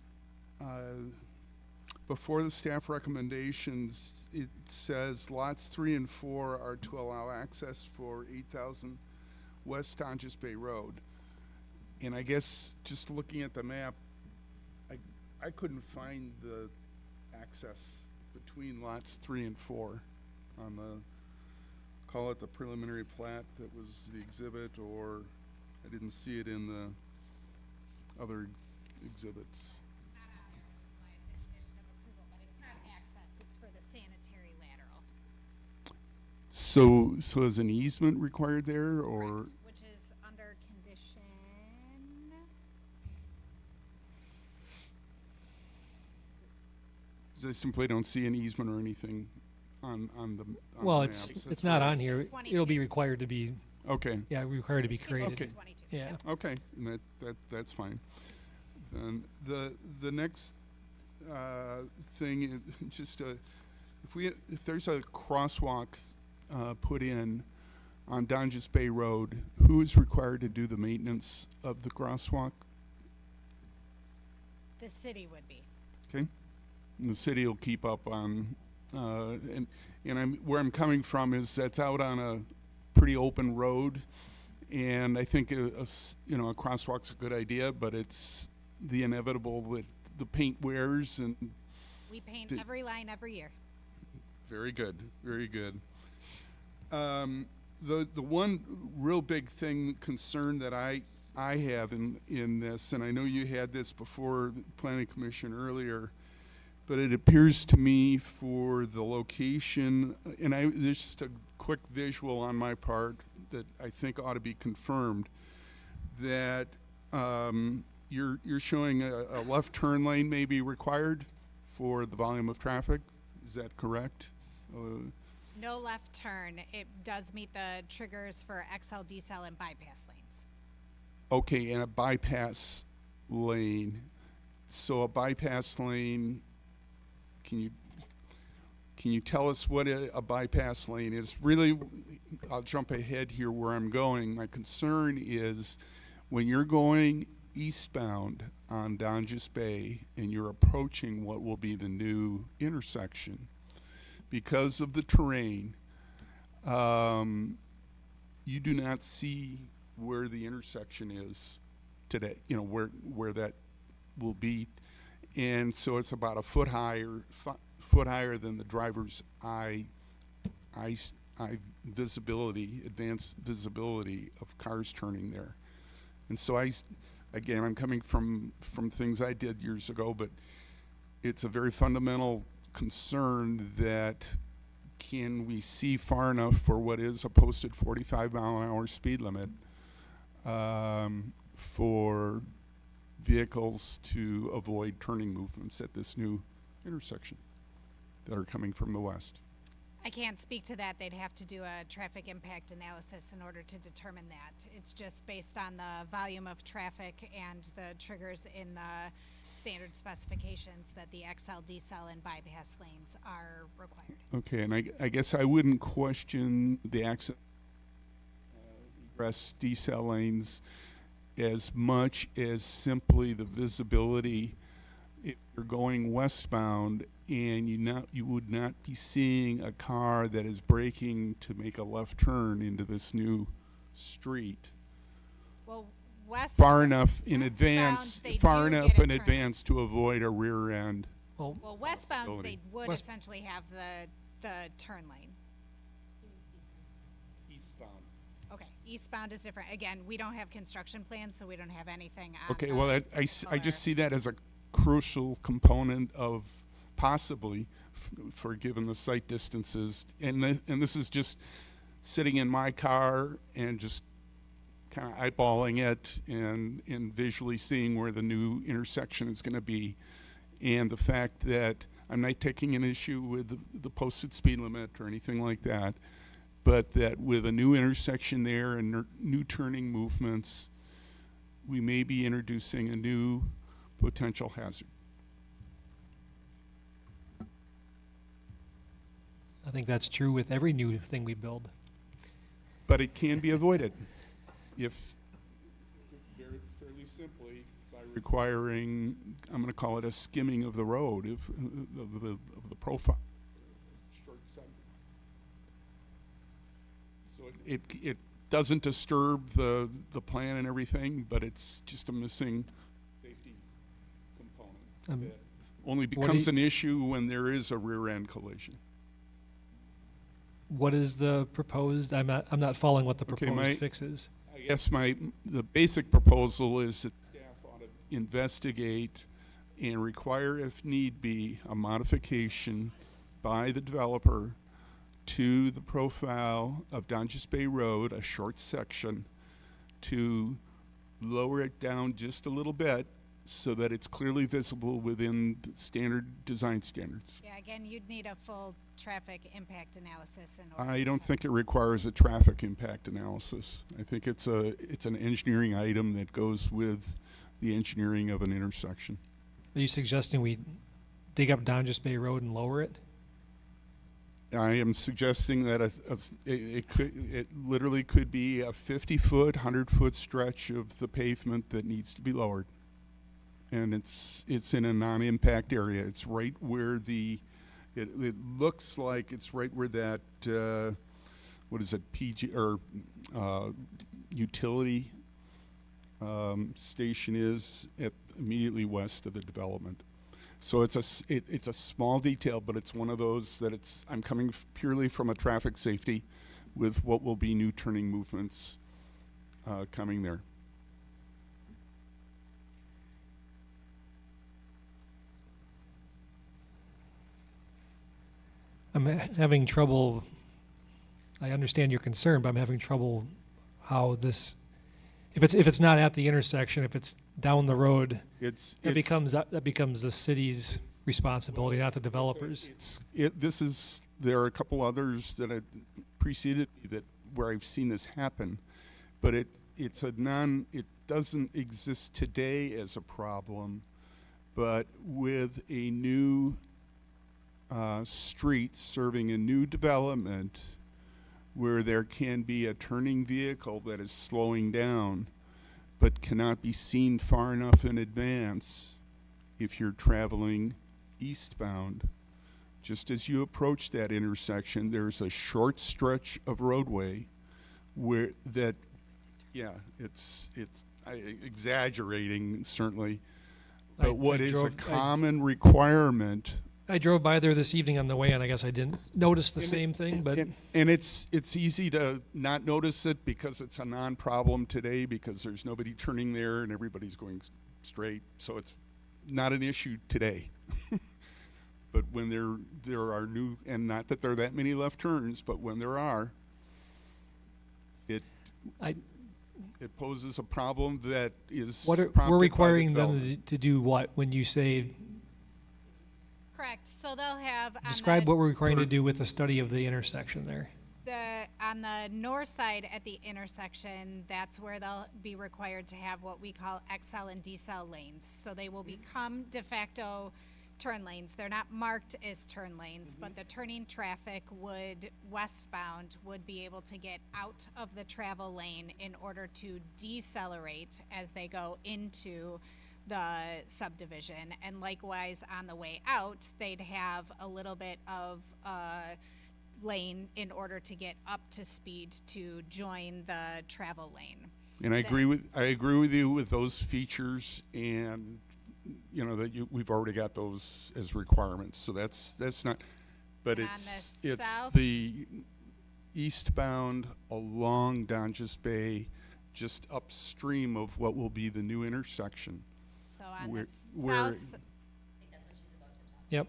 before the staff recommendations, it says lots 3 and 4 are to allow access for 8,000 West Donges Bay Road. And I guess just looking at the map, I couldn't find the access between lots 3 and 4 on the, call it the preliminary plat that was the exhibit, or I didn't see it in the other exhibits. So is an easement required there, or? Correct, which is under condition. I simply don't see an easement or anything on the Well, the it's maps. it's not on here. 22. It'll be required to be, Okay, yeah, required to be It's condition created. 22. Yeah. okay, and that's fine. Then the next thing is just if there's a crosswalk put in on Donges Bay Road, who is required to do the maintenance of the crosswalk? The city would be. Okay, and the city will keep up on, and where I'm coming from is that's out on a pretty open road, and I think a crosswalk's a good idea, but it's the inevitable with the paint wears and. We paint every line every year. Very good, very good. The one real big concern that I have in this, and I know you had this before the planning commission earlier, but it appears to me for the location, and there's just a quick visual on my part that I think ought to be confirmed, that you're showing a left turn lane may be required for the volume of traffic. Is that correct? No left turn. It does meet the triggers for XL, decel, and bypass lanes. Okay, and a bypass lane. So a bypass lane, can you tell us what a bypass lane is? Really, I'll jump ahead here where I'm going. My concern is when you're going eastbound on Donges Bay and you're approaching what will be the new intersection, because of the terrain, you do not see where the intersection is today, you know, where that will be. And so it's about a foot higher than the driver's eye visibility, advanced visibility of cars turning there. And so again, I'm coming from things I did years ago, but it's a very fundamental concern that can we see far enough for what is a posted 45-mile-an-hour speed limit for vehicles to avoid turning movements at this new intersection that are coming from the west. I can't speak to that. They'd have to do a traffic impact analysis in order to determine that. It's just based on the volume of traffic and the triggers in the standard specifications that the XL, decel, and bypass lanes are required. Okay, and I guess I wouldn't question the access egress decel lanes as much as simply the visibility. If you're going westbound and you would not be seeing a car that is braking to make a left turn into this new street Well, far enough in westbound, advance, they far do enough get a in turn. advance to avoid a rear end. Well, Well, westbound, Ability. they would West- essentially have the turn lane. Eastbound. Okay, eastbound is different. Again, we don't have construction plans, so we don't have anything on Okay, the well, I color. just see that as a crucial component of possibly, for given the site distances, and this is just sitting in my car and just kind of eyeballing it and visually seeing where the new intersection is going to be, and the fact that I'm not taking an issue with the posted speed limit or anything like that, but that with a new intersection there and new turning movements, we may be introducing a new potential hazard. I think that's true with every new thing we build. But it can be avoided if, fairly simply, by requiring, I'm going to call it a skimming of the road, of the profile. Short segment. So it doesn't disturb the plan and everything, but it's just a missing safety component that only becomes an issue when there is a rear end collision. What is the proposed? I'm not following what the Okay, proposed fix is. I guess the basic proposal is that staff ought to investigate and require, if need be, a modification by the developer to the profile of Donges Bay Road, a short section, to lower it down just a little bit so that it's clearly visible within the standard design standards. Yeah, again, you'd need a full traffic impact analysis in order. I don't think it requires a traffic impact analysis. I think it's an engineering item that goes with the engineering of an intersection. Are you suggesting we dig up Donges Bay Road and lower it? I am suggesting that it literally could be a 50-foot, 100-foot stretch of the pavement that needs to be lowered. And it's in a non-impact area. It's right where it looks like it's right where that, what is it, PG, or utility station is immediately west of the development. So it's a small detail, but it's one of those that I'm coming purely from a traffic safety with what will be new turning movements coming there. I'm having trouble, I understand your concern, but I'm having trouble how this, if it's not at the intersection, if it's down the road, that becomes the city's responsibility, not the developers. There are a couple others that have preceded me that where I've seen this happen, but it doesn't exist today as a problem, but with a new street serving a new development where there can be a turning vehicle that is slowing down but cannot be seen far enough in advance if you're traveling eastbound. Just as you approach that intersection, there's a short stretch of roadway where that, it's exaggerating certainly, but what is a common requirement. I drove by there this evening on the way, and I guess I didn't notice the same thing, but. And it's easy to not notice it because it's a non-problem today because there's nobody turning there and everybody's going straight, so it's not an issue today. But when there are new, and not that there are that many left turns, but when there are, it poses a problem that is We're requiring them to do what when you say? Correct. So they'll have Describe what we're requiring to do with the study of the intersection there. On the north side at the intersection, that's where they'll be required to have what we call XL and decel lanes. So they will become de facto turn lanes. They're not marked as turn lanes, but the turning traffic westbound would be able to get out of the travel lane in order to decelerate as they go into the subdivision. And likewise on the way out, they'd have a little bit of lane in order to get up to speed to join the travel lane. And I agree with you with those features, and that we've already got those as requirements. So that's not, but And it's south, the eastbound along Donges Bay, just upstream of what will be the new intersection. so on Where- the where- south. Yep.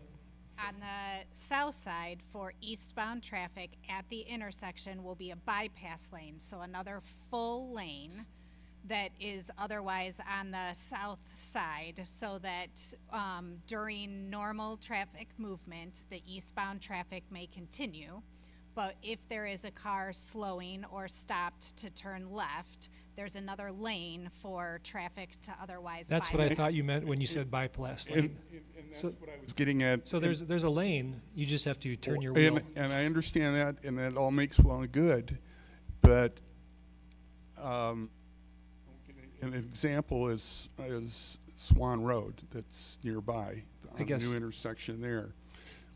On the south side for eastbound traffic at the intersection will be a bypass lane, so another full lane that is otherwise on the south side, so that during normal traffic movement, the eastbound traffic may continue. But if there is a car slowing or stopped to turn left, there's another lane for traffic to otherwise That's what I bypass. thought you meant when you said bypass lane. And that's So- what I was getting at. So there's a lane, you just have to turn your wheel. And I understand that, and that all makes well and good, but an example is Swan Road that's nearby, I on the guess- new intersection there.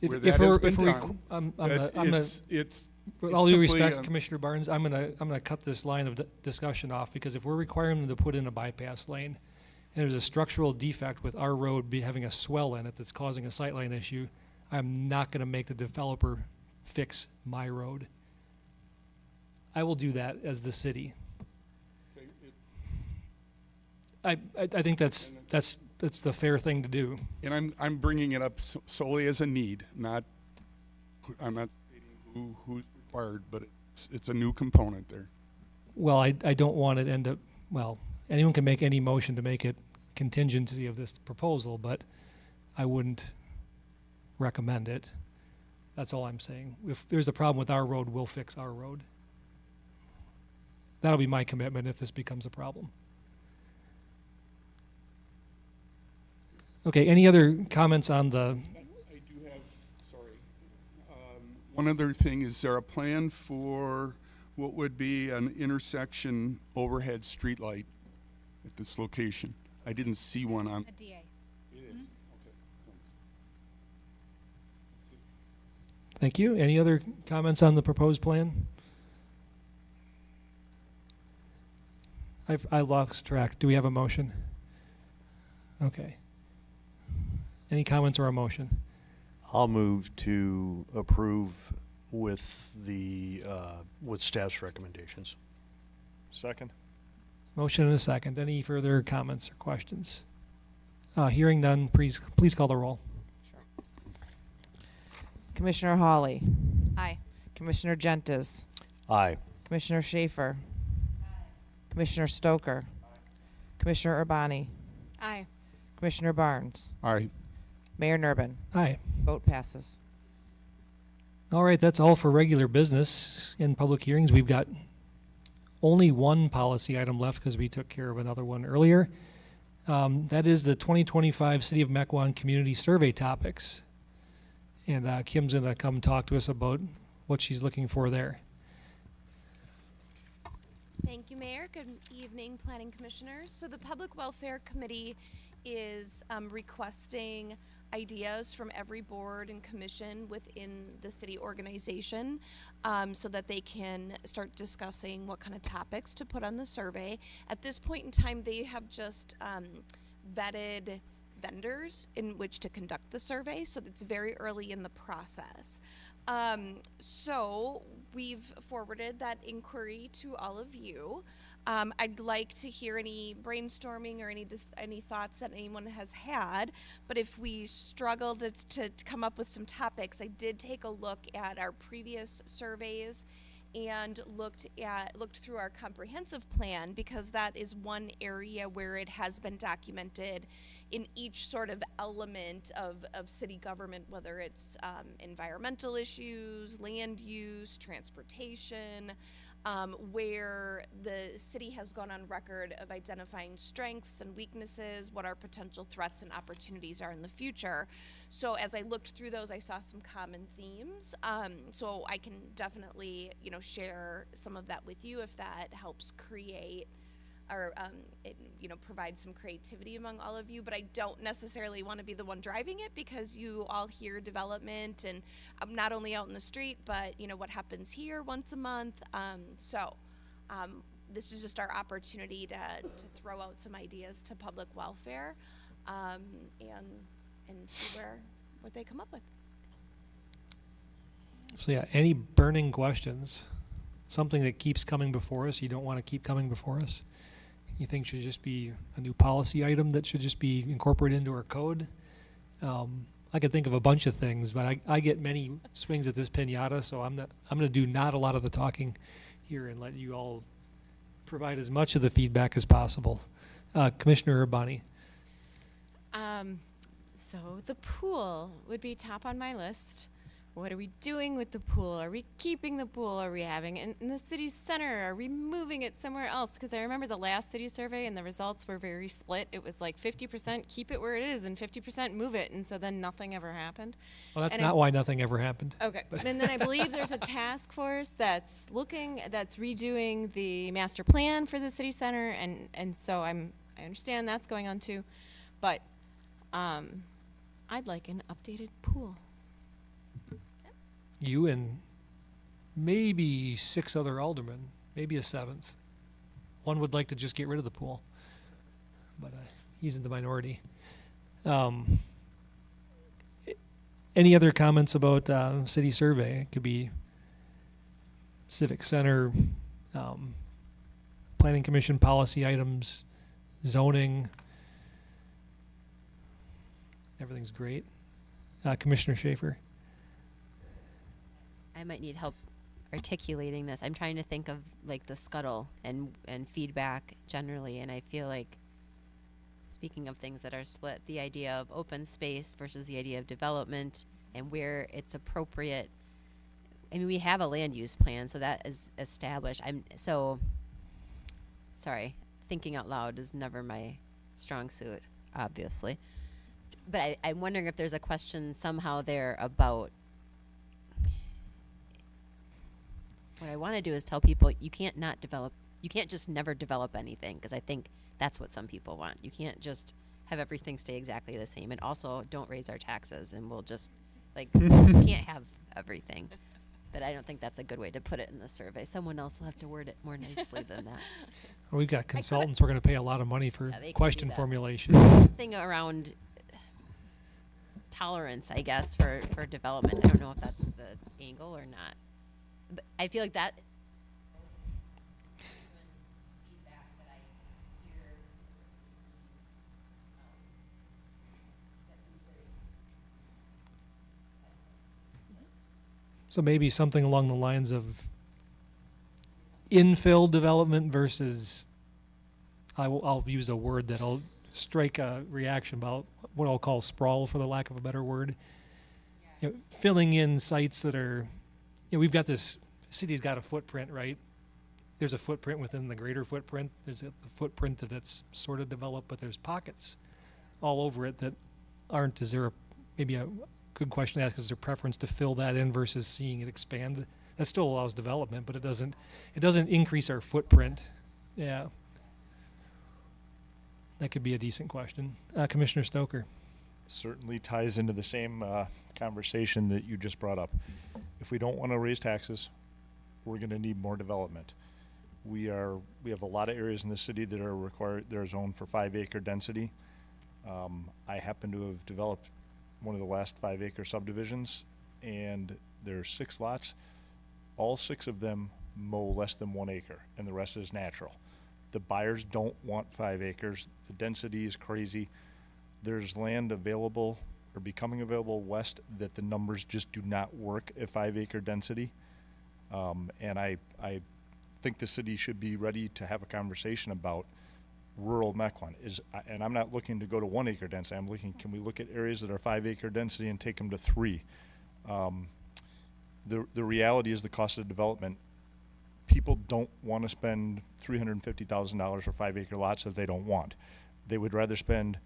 If- where if that we're- has if been we're done, requ- I'm but gonna- it's With all due simply respect, Commissioner Barnes, I'm gonna cut this line of discussion off, because if we're requiring them to put in a bypass lane, and there's a structural defect with our road having a swell in it that's causing a sightline issue, I'm not gonna make the developer fix my road. I will do that as the city. I think that's the fair thing to do. And I'm bringing it up solely as a need, I'm not stating who's required, but it's a new component there. Well, I don't want it to end up, well, anyone can make any motion to make it contingency of this proposal, but I wouldn't recommend it. That's all I'm saying. If there's a problem with our road, we'll fix our road. That'll be my commitment if this becomes a problem. Okay, any other comments on the, I do have, sorry. One other thing, is there a plan for what would be an intersection overhead streetlight at this location? I didn't see one on. A DA. It is, okay. thank you. Any other comments on the proposed plan? I lost track. Do we have a motion? Okay. Any comments or a motion? I'll move to approve with with staff's recommendations. Second. Motion and a second. Any further comments or questions? Hearing none, please call the roll. Commissioner Hawley, Aye. Commissioner Gentes, Aye. Commissioner Schaefer, Commissioner Stoker, Commissioner Urbani, Aye. Commissioner Barnes, Aye. Mayor Nurbin. Aye. Vote passes. All right, that's all for regular business in public hearings. We've got only one policy item left because we took care of another one earlier. That is the 2025 City of Mequon Community Survey topics. And Kim's going to come talk to us about what she's looking for there. Thank you, Mayor. Good evening, Planning Commissioners. So the Public Welfare Committee is requesting ideas from every board and commission within the city organization so that they can start discussing what kind of topics to put on the survey. At this point in time, they have just vetted vendors in which to conduct the survey, so it's very early in the process. So we've forwarded that inquiry to all of you. I'd like to hear any brainstorming or any thoughts that anyone has had. But if we struggled to come up with some topics, I did take a look at our previous surveys and looked through our comprehensive plan, because that is one area where it has been documented in each sort of element of city government, whether it's environmental issues, land use, transportation, where the city has gone on record of identifying strengths and weaknesses, what our potential threats and opportunities are in the future. So as I looked through those, I saw some common themes. So I can definitely, share some of that with you if that helps create or provide some creativity among all of you. But I don't necessarily want to be the one driving it, because you all hear development and not only out in the street, but what happens here once a month. This is just our opportunity to throw out some ideas to public welfare and see what they come up with. So yeah, any burning questions, something that keeps coming before us, you don't want to keep coming before us, you think should just be a new policy item that should just be incorporated into our code. I could think of a bunch of things, but I get many swings at this pinata, so I'm going to do not a lot of the talking here and let you all provide as much of the feedback as possible. Commissioner Urbani. So the pool would be top on my list. What are we doing with the pool? Are we keeping the pool? Are we having it in the city center? Are we moving it somewhere else? Because I remember the last city survey and the results were very split. It was like 50% keep it where it is and 50% move it. And so then nothing ever happened. Well, that's not why nothing ever happened. Okay. And then I believe there's a task force that's redoing the master plan for the city center. And so I understand that's going on too. But I'd like an updated pool. You and maybe 6 other aldermen, maybe a 7th. One would like to just get rid of the pool, but he's in the minority. Any other comments about city survey? It could be civic center, planning commission policy items, zoning. Everything's great. Commissioner Schaefer. I might need help articulating this. I'm trying to think of like the scuttle and feedback generally, and I feel like, speaking of things that are split, the idea of open space versus the idea of development and where it's appropriate. I mean, we have a land use plan, so that is established. Sorry, thinking out loud is never my strong suit, obviously. But I'm wondering if there's a question somehow there about, what I want to do is tell people you can't just never develop anything, because I think that's what some people want. You can't just have everything stay exactly the same, and also don't raise our taxes and we'll just, you can't have everything. But I don't think that's a good way to put it in the survey. Someone else will have to word it more nicely than that. We've got consultants. We're going to pay a lot of money for They can question do that. formulation. Thing around tolerance, I guess, for development. I don't know if that's the angle or not. But I feel like that So maybe something along the lines of infill development versus, I'll use a word that'll strike a reaction about what I'll call sprawl, for the lack of a better word. You know, filling in sites that are, you know, we've got this, city's got a footprint, right? There's a footprint within the greater footprint. There's a footprint that's sort of developed, but there's pockets all over it that aren't. Is there maybe a good question to ask, is there preference to fill that in versus seeing it expand? That still allows development, but it doesn't increase our footprint. Yeah. That could be a decent question. Commissioner Stoker. Certainly ties into the same conversation that you just brought up. If we don't want to raise taxes, we're going to need more development. We have a lot of areas in the city that are zoned for 5-acre density. I happen to have developed one of the last 5-acre subdivisions, and there are 6 lots. All 6 of them mow less than 1 acre, and the rest is natural. The buyers don't want 5 acres. The density is crazy. There's land available or becoming available west that the numbers just do not work at 5-acre density. And I think the city should be ready to have a conversation about rural Mequon. And I'm not looking to go to 1-acre density. I'm looking, can we look at areas that are 5-acre density and take them to 3? The reality is the cost of development. People don't want to spend $350,000 for 5-acre lots that they don't want. They would rather spend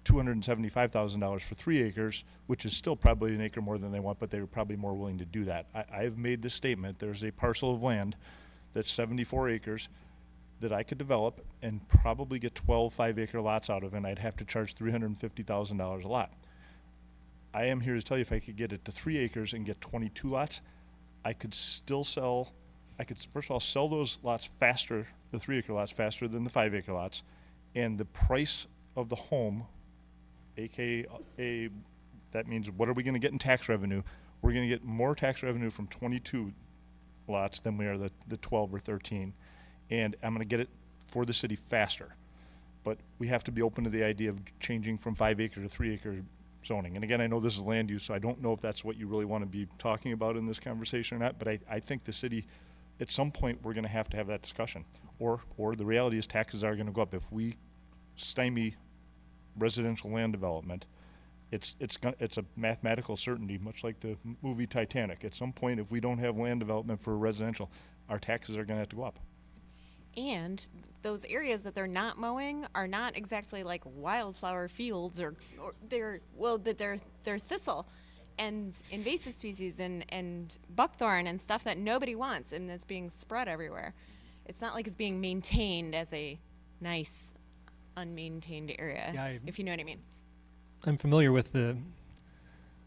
$275,000 for 3 acres, which is still probably an acre more than they want, but they're probably more willing to do that. I have made this statement. There's a parcel of land that's 74 acres that I could develop and probably get 12 5-acre lots out of, and I'd have to charge $350,000 a lot. I am here to tell you, if I could get it to 3 acres and get 22 lots, I could still sell, first of all, sell those lots faster, the 3-acre lots faster than the 5-acre lots, and the price of the home, AKA, that means what are we going to get in tax revenue? We're going to get more tax revenue from 22 lots than we are the 12 or 13, and I'm going to get it for the city faster. But we have to be open to the idea of changing from 5-acre to 3-acre zoning. And again, I know this is land use, so I don't know if that's what you really want to be talking about in this conversation or not, but I think the city, at some point, we're going to have that discussion. Or the reality is taxes are going to go up. If we stymie residential land development, it's a mathematical certainty, much like the movie Titanic. At some point, if we don't have land development for residential, our taxes are going to have to go up. And those areas that they're not mowing are not exactly like wildflower fields, or but they're thistle and invasive species and buckthorn and stuff that nobody wants, and that's being spread everywhere. It's not like it's being maintained as a nice unmaintained area, Yeah, if you know what I mean. I'm familiar with the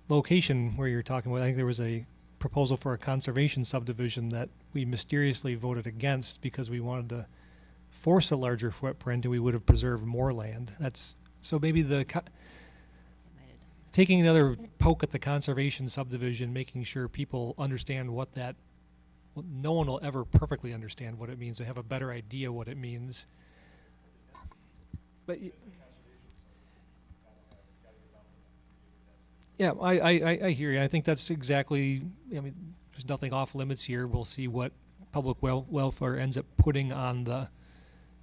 location where you're talking about. I think there was a proposal for a conservation subdivision that we mysteriously voted against because we wanted to force a larger footprint, and we would have preserved more land. That's so maybe taking another poke at the conservation subdivision, making sure people understand what that. Well, no one will ever perfectly understand what it means. They have a better idea what it means. But yeah, I hear you. I think that's exactly, I mean, there's nothing off limits here. We'll see what public welfare ends up putting on the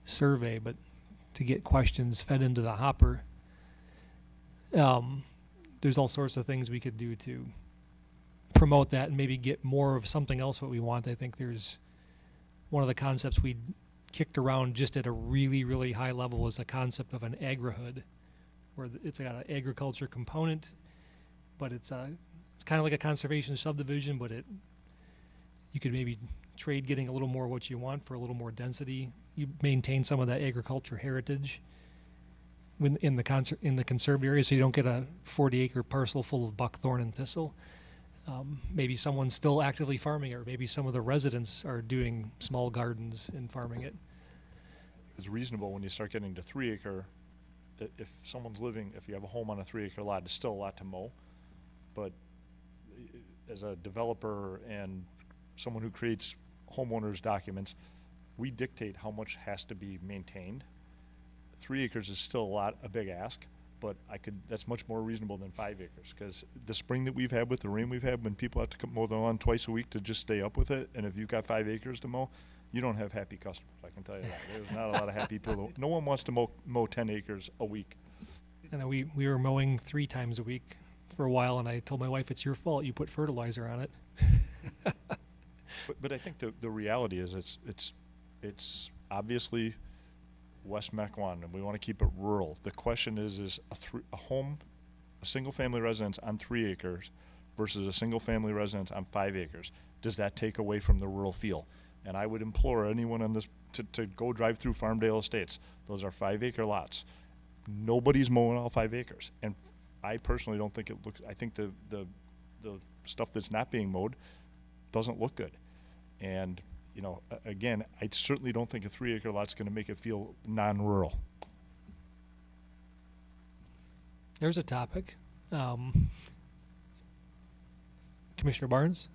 survey, but to get questions fed into the hopper, there's all sorts of things we could do to promote that and maybe get more of something else what we want. I think there's one of the concepts we kicked around just at a really, really high level is the concept of an agrihood, where it's got an agriculture component, but it's kind of like a conservation subdivision, but you could maybe trade getting a little more what you want for a little more density. You maintain some of that agriculture heritage in the conserved area, so you don't get a 40-acre parcel full of buckthorn and thistle. Maybe someone's still actively farming it, or maybe some of the residents are doing small gardens and farming it. It's reasonable when you start getting to 3-acre. If you have a home on a 3-acre lot, it's still a lot to mow. But as a developer and someone who creates homeowners documents, we dictate how much has to be maintained. 3 acres is still a big ask, but that's much more reasonable than 5 acres, because the spring that we've had with the rain we've had, when people have to mow their lawn twice a week to just stay up with it, and if you've got 5 acres to mow, you don't have happy customers, I can tell you that. There's not a lot of happy people. No one wants to mow 10 acres a week. And we were mowing 3 times a week for a while, and I told my wife, it's your fault, you put fertilizer on it. But I think the reality is it's obviously West Mequon, and we want to keep it rural. The question is a single-family residence on 3 acres versus a single-family residence on 5 acres. Does that take away from the rural feel? And I would implore anyone on this to go drive through Farmdale Estates. Those are 5-acre lots. Nobody's mowing all 5 acres, and I personally don't think it looks. I think the stuff that's not being mowed doesn't look good, and again, I certainly don't think a 3-acre lot's going to make it feel non-rural. There's a topic. Commissioner Barnes?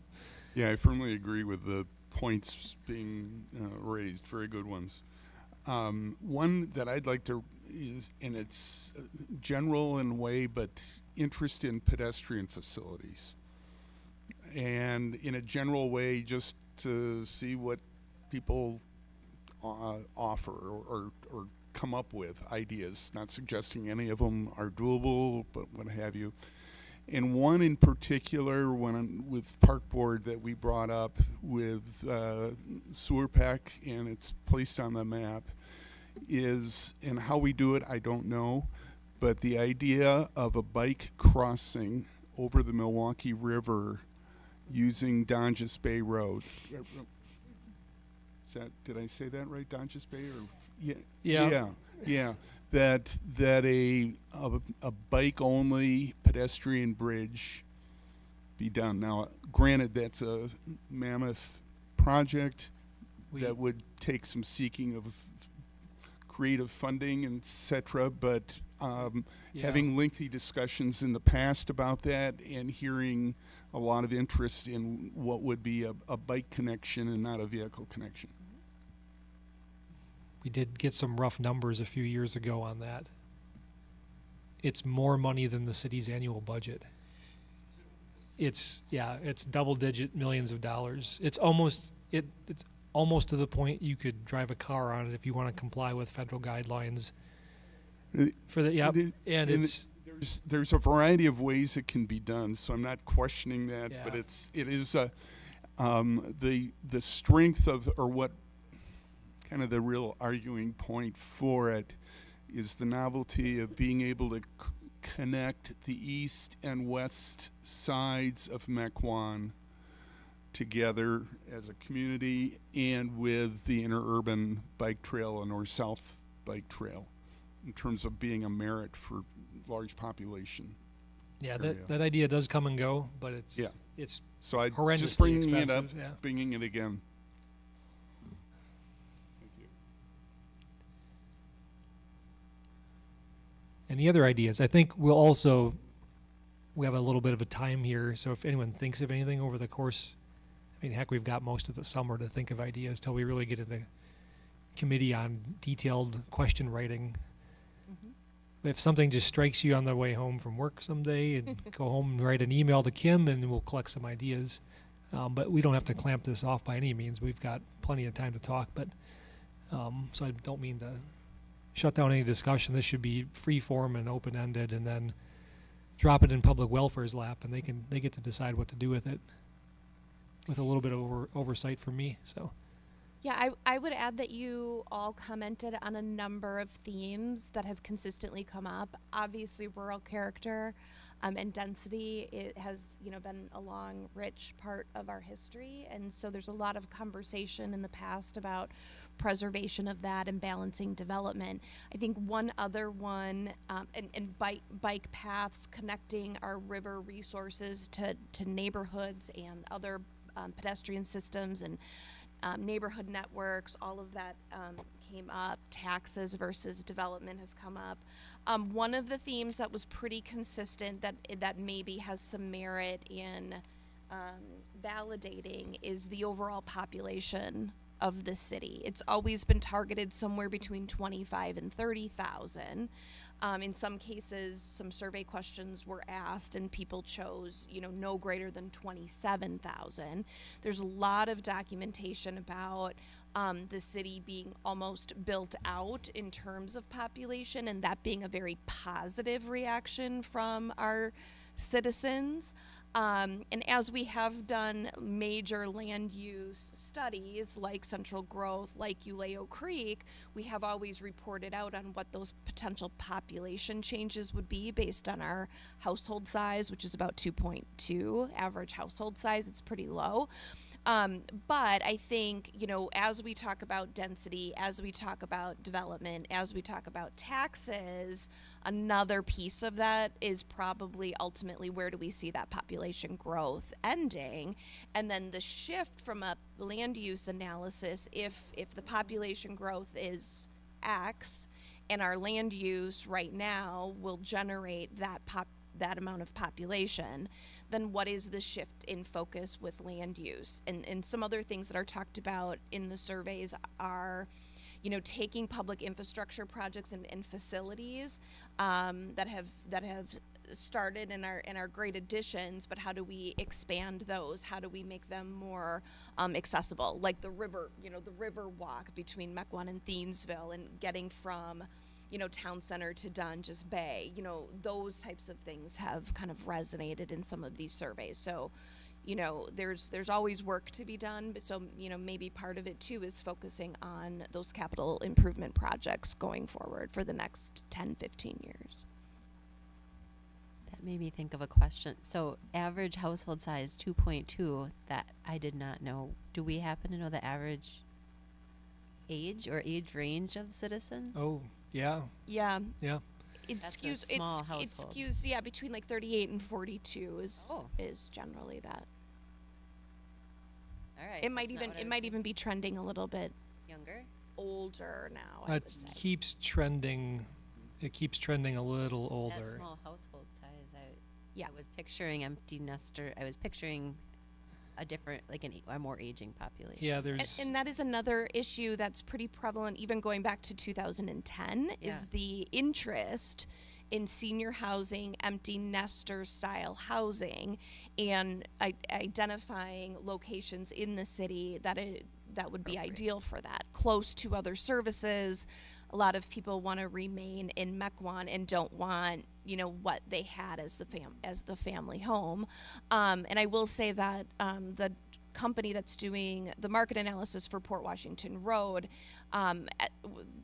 Yeah, I firmly agree with the points being raised. Very good ones. One that I'd like to is, and it's general in a way, but interest in pedestrian facilities. And in a general way, just to see what people offer or come up with ideas, not suggesting any of them are doable, but what have you. And one in particular, with Park Board that we brought up with Sewer Pack, and it's placed on the map, is, and how we do it, I don't know, but the idea of a bike crossing over the Milwaukee River using Donges Bay Road. Did I say that right, Donges Bay? Or yeah. That a bike only pedestrian bridge be done. Now, granted, that's a mammoth project that would take some seeking of creative funding, etc. But having lengthy discussions in the past about that, and hearing a lot of interest in what would be a bike connection and not a vehicle connection. We did get some rough numbers a few years ago on that. It's more money than the city's annual budget. It's double-digit millions of dollars. It's almost to the point you could drive a car on it if you want to comply with federal guidelines. There's a variety of ways it can be done, so I'm not questioning that, but it is the strength of, or what kind of the real arguing point for it is the novelty of being able to connect the east and west sides of Mequon together as a community, and with the interurban bike trail and or south bike trail, in terms of being a merit for large population. Yeah, area. that idea does come and go, but it's so I horrendously just bringing expensive. it up, bringing it again. Any other ideas? I think we have a little bit of a time here, so if anyone thinks of anything over the course, I mean, heck, we've got most of the summer to think of ideas till we really get into committee on detailed question writing. If something just strikes you on the way home from work someday, and go home and write an email to Kim, and we'll collect some ideas. But we don't have to clamp this off by any means. We've got plenty of time to talk. But so I don't mean to shut down any discussion. This should be free form and open ended, and then drop it in public welfare's lap, and they get to decide what to do with it, with a little bit of oversight from me. So. Yeah, I would add that you all commented on a number of themes that have consistently come up. Obviously, rural character and density, it has been a long, rich part of our history, and so there's a lot of conversation in the past about preservation of that and balancing development. I think one other one, and bike paths connecting our river resources to neighborhoods and other pedestrian systems and neighborhood networks, all of that came up. Taxes versus development has come up. One of the themes that was pretty consistent that maybe has some merit in validating is the overall population of the city. It's always been targeted somewhere between 25 and 30,000. In some cases, some survey questions were asked and people chose, no greater than 27,000. There's a lot of documentation about the city being almost built out in terms of population, and that being a very positive reaction from our citizens. And as we have done major land use studies like Central Growth, like Uleo Creek, we have always reported out on what those potential population changes would be based on our household size, which is about 2.2 average household size. It's pretty low. But I think, as we talk about density, as we talk about development, as we talk about taxes, another piece of that is probably ultimately where do we see that population growth ending? And then the shift from a land use analysis, if the population growth is X and our land use right now will generate that amount of population, then what is the shift in focus with land use? And some other things that are talked about in the surveys are, taking public infrastructure projects and facilities that have started and are great additions, but how do we expand those? How do we make them more accessible? Like the river walk between Mequon and Thiensville, and getting from town center to Dunges Bay, those types of things have kind of resonated in some of these surveys. So, there's always work to be done, but so, maybe part of it too is focusing on those capital improvement projects going forward for the next 10, 15 years. That made me think of a question. So average household size 2.2, that I did not know. Do we happen to know the average age or age range of citizens? Oh, yeah. Yeah. Yeah. It That's a skews, small it household. skews, between like 38 and 42 is generally that. All right. It might that's not what I was even be trending a little bit younger. older now, I would It say. keeps trending. It keeps trending a little older. That small household size. Yeah. I was picturing empty nester. I was picturing a different, like a more aging population. Yeah, there's. And that is another issue that's pretty prevalent, even going back to 2010, Yeah. is the interest in senior housing, empty nester style housing, and identifying locations in the city that would be ideal for that, close to other services. A lot of people want to remain in Mequon and don't want, what they had as the family home. And I will say that the company that's doing the market analysis for Port Washington Road,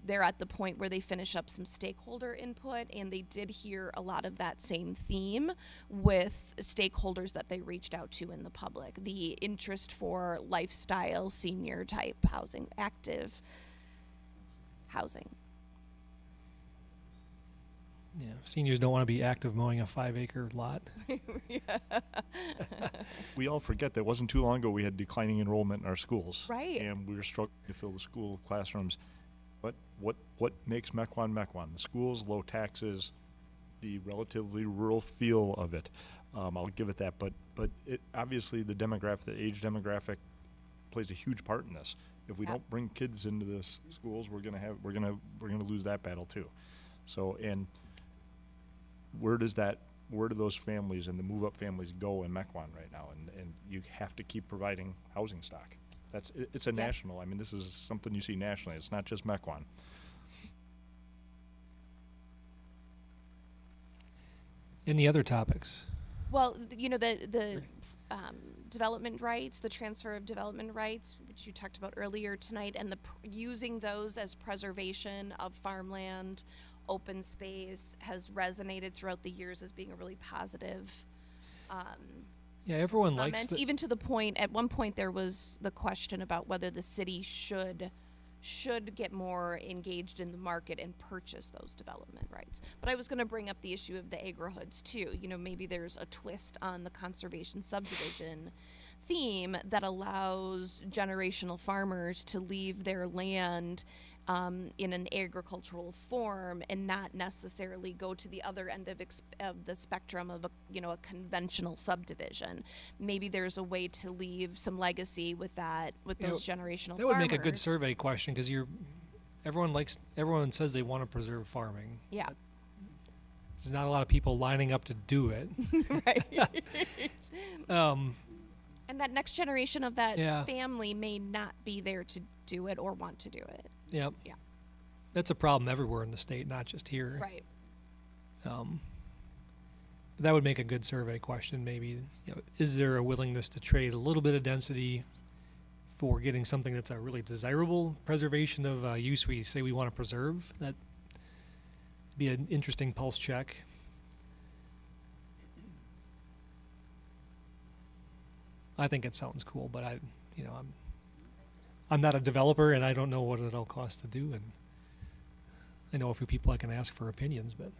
they're at the point where they finish up some stakeholder input, and they did hear a lot of that same theme with stakeholders that they reached out to in the public. The interest for lifestyle senior type housing, active housing. Yeah, seniors don't want to be active mowing a 5-acre lot. We all forget that it wasn't too long ago we had declining enrollment in our schools. Right. And we were struggling to fill the school classrooms. But what makes Mequon Mequon? The schools, low taxes, the relatively rural feel of it. I'll give it that. But it obviously the age demographic plays a huge part in this. If we don't bring kids into this schools, we're gonna lose that battle too. So, and where do those families and the move-up families go in Mequon right now? And you have to keep providing housing stock. It's a national. I mean, this is something you see nationally. It's not just Mequon. Any other topics? Well, the development rights, the transfer of development rights, which you talked about earlier tonight, and using those as preservation of farmland, open space, has resonated throughout the years as being a really positive Yeah, everyone likes comment. Even to the point, at one point there was the question about whether the city should get more engaged in the market and purchase those development rights. But I was going to bring up the issue of the agri-hoods too. Maybe there's a twist on the conservation subdivision theme that allows generational farmers to leave their land in an agricultural form and not necessarily go to the other end of the spectrum of a conventional subdivision. Maybe there's a way to leave some legacy with that, with those generational That would make a good farmers. survey question because everyone says they want to preserve farming. Yeah. There's not a lot of people lining up to do it. Right. And that next generation of that Yeah. family may not be there to do it or want to do it. Yep. Yeah. That's a problem everywhere in the state, not just here. Right. That would make a good survey question. Maybe, is there a willingness to trade a little bit of density for getting something that's a really desirable preservation of use we say we want to preserve? That'd be an interesting pulse check. I think it sounds cool, but I'm not a developer and I don't know what it'll cost to do, and I know a few people I can ask for opinions, but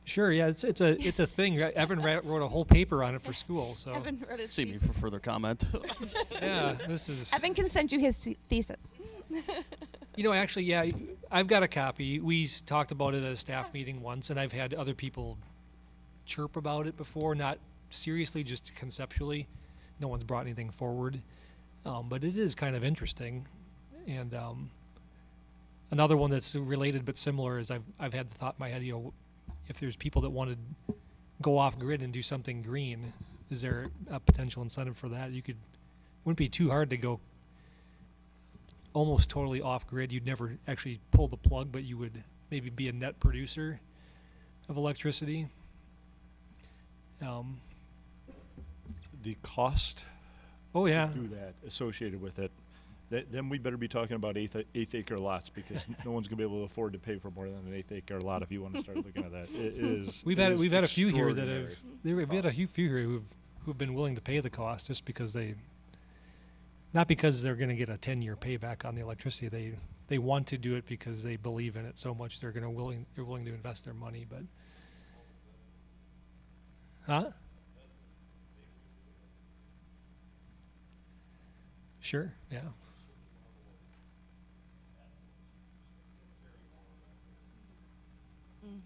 sure, yeah, it's a thing. Evan wrote a whole paper on it for school, so Evan wrote a See me thesis. for further comment. yeah, this is. Evan can send you his thesis. Actually, yeah, I've got a copy. We talked about it at a staff meeting once, and I've had other people chirp about it before, not seriously, just conceptually. No one's brought anything forward, but it is kind of interesting. And another one that's related but similar is I've had the thought in my head, if there's people that want to go off grid and do something green, is there a potential incentive for that? Wouldn't be too hard to go almost totally off grid. You'd never actually pull the plug, but you would maybe be a net producer of electricity. The cost Oh yeah, to do that associated with it, then we better be talking about eighth acre lots because no one's gonna be able to afford to pay for more than an eighth acre lot if you want to start looking at that. It is. we've it had is a few here that extraordinary. we've had a few here who've been willing to pay the cost just because not because they're going to get a 10-year payback on the electricity. They want to do it because they believe in it so much they're willing to invest their money. But sure, yeah.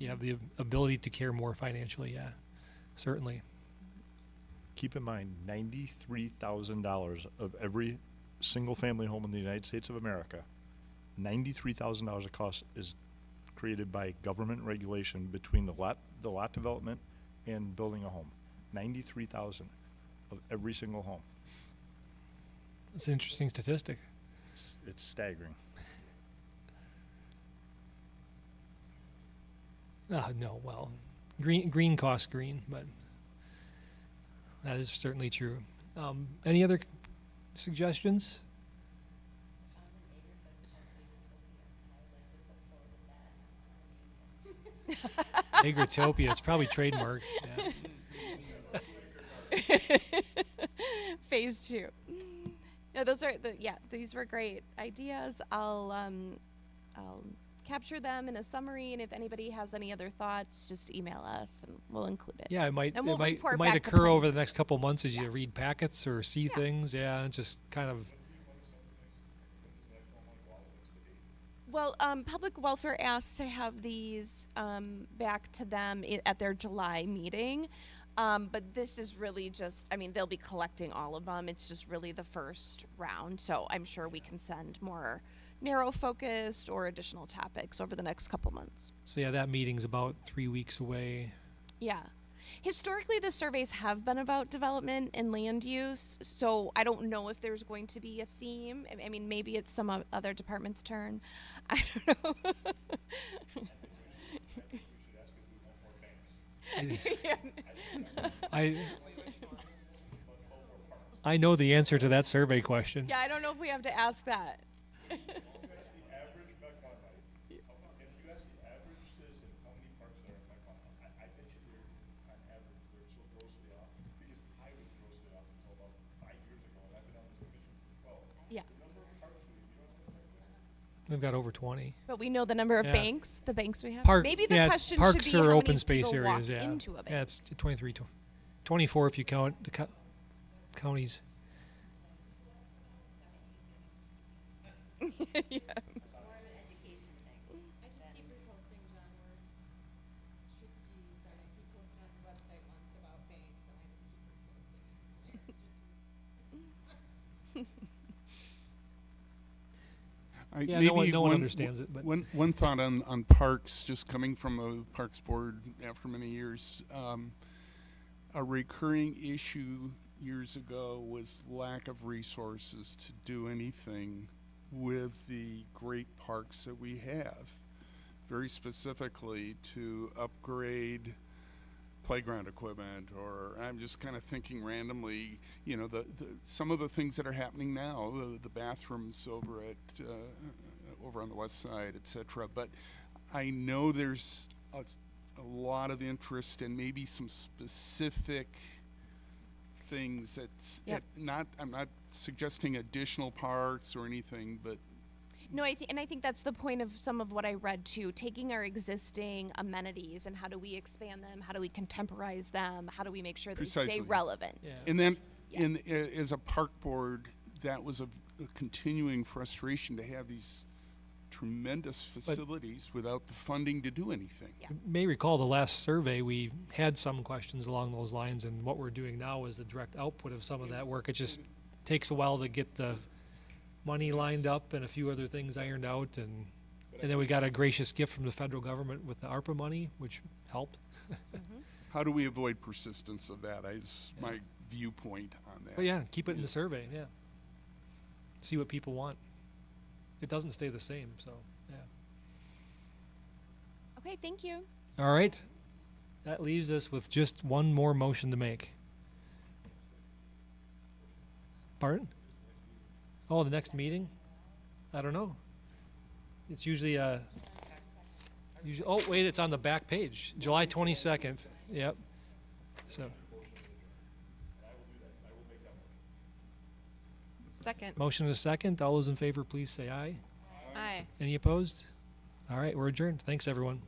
You have the ability to care more financially, yeah, certainly. Keep in mind, $93,000 of every single family home in the United States of America, $93,000 of cost is created by government regulation between the lot development and building a home. $93,000 of every single home. That's an interesting statistic. It's staggering. No, well, green costs green, but that is certainly true. Any other suggestions? Agritopia, it's probably trademarked. Yeah. Phase 2. No, these were great ideas. I'll capture them in a summary, and if anybody has any other thoughts, just email us and we'll include it. Yeah, it might And we'll report it might back to occur plan. over the next couple months as you read packets or see things. Yeah, just kind of. Well, Public Welfare asked to have these back to them at their July meeting. But this is really just, they'll be collecting all of them. It's just really the first round. So I'm sure we can send more narrow focused or additional topics over the next couple months. So yeah, that meeting's about 3 weeks away. Yeah. Historically, the surveys have been about development and land use. So I don't know if there's going to be a theme. Maybe it's some other department's turn. I don't know. I know the answer to that survey question. Yeah, I don't know if we have to ask that. Yeah. We've got over 20. But we know the number of Yeah. banks, the banks we have. Park, Maybe the yeah, it's question parks should be or how open many space people areas. walk Yeah, into a bank. yeah, it's 23. 24 if you count the counties. Yeah. Yeah, no one understands it, but One thought on parks, just coming from the Parks Board after many years. A recurring issue years ago was lack of resources to do anything with the great parks that we have. Very specifically to upgrade playground equipment, or I'm just kind of thinking randomly, you know, some of the things that are happening now, the bathrooms over at over on the west side, etc. But I know there's a lot of interest in maybe some specific things that's Yep. I'm not suggesting additional parks or anything, but No, I think that's the point of some of what I read too. Taking our existing amenities and how do we expand them? How do we contemporize them? How do we make sure they stay Precisely. relevant? yeah. and then as a park board, that was a continuing frustration to have these tremendous facilities without the funding to do anything. Yeah. You may recall the last survey, we had some questions along those lines, and what we're doing now is the direct output of some of that work. It just takes a while to get the money lined up and a few other things ironed out, and then we got a gracious gift from the federal government with the ARPA money, which helped. How do we avoid persistence of that? Is my viewpoint on that. But yeah, keep it in the survey, yeah. See what people want. It doesn't stay the same, so, yeah. Okay, thank you. All right. That leaves us with just one more motion to make. Pardon? Oh, the next meeting? I don't know. It's usually, oh, wait, it's on the back page. July 22nd. Yep. So, Second. motion and a second. All those in favor, please say aye. Aye. Any opposed? All right, we're adjourned. Thanks, everyone.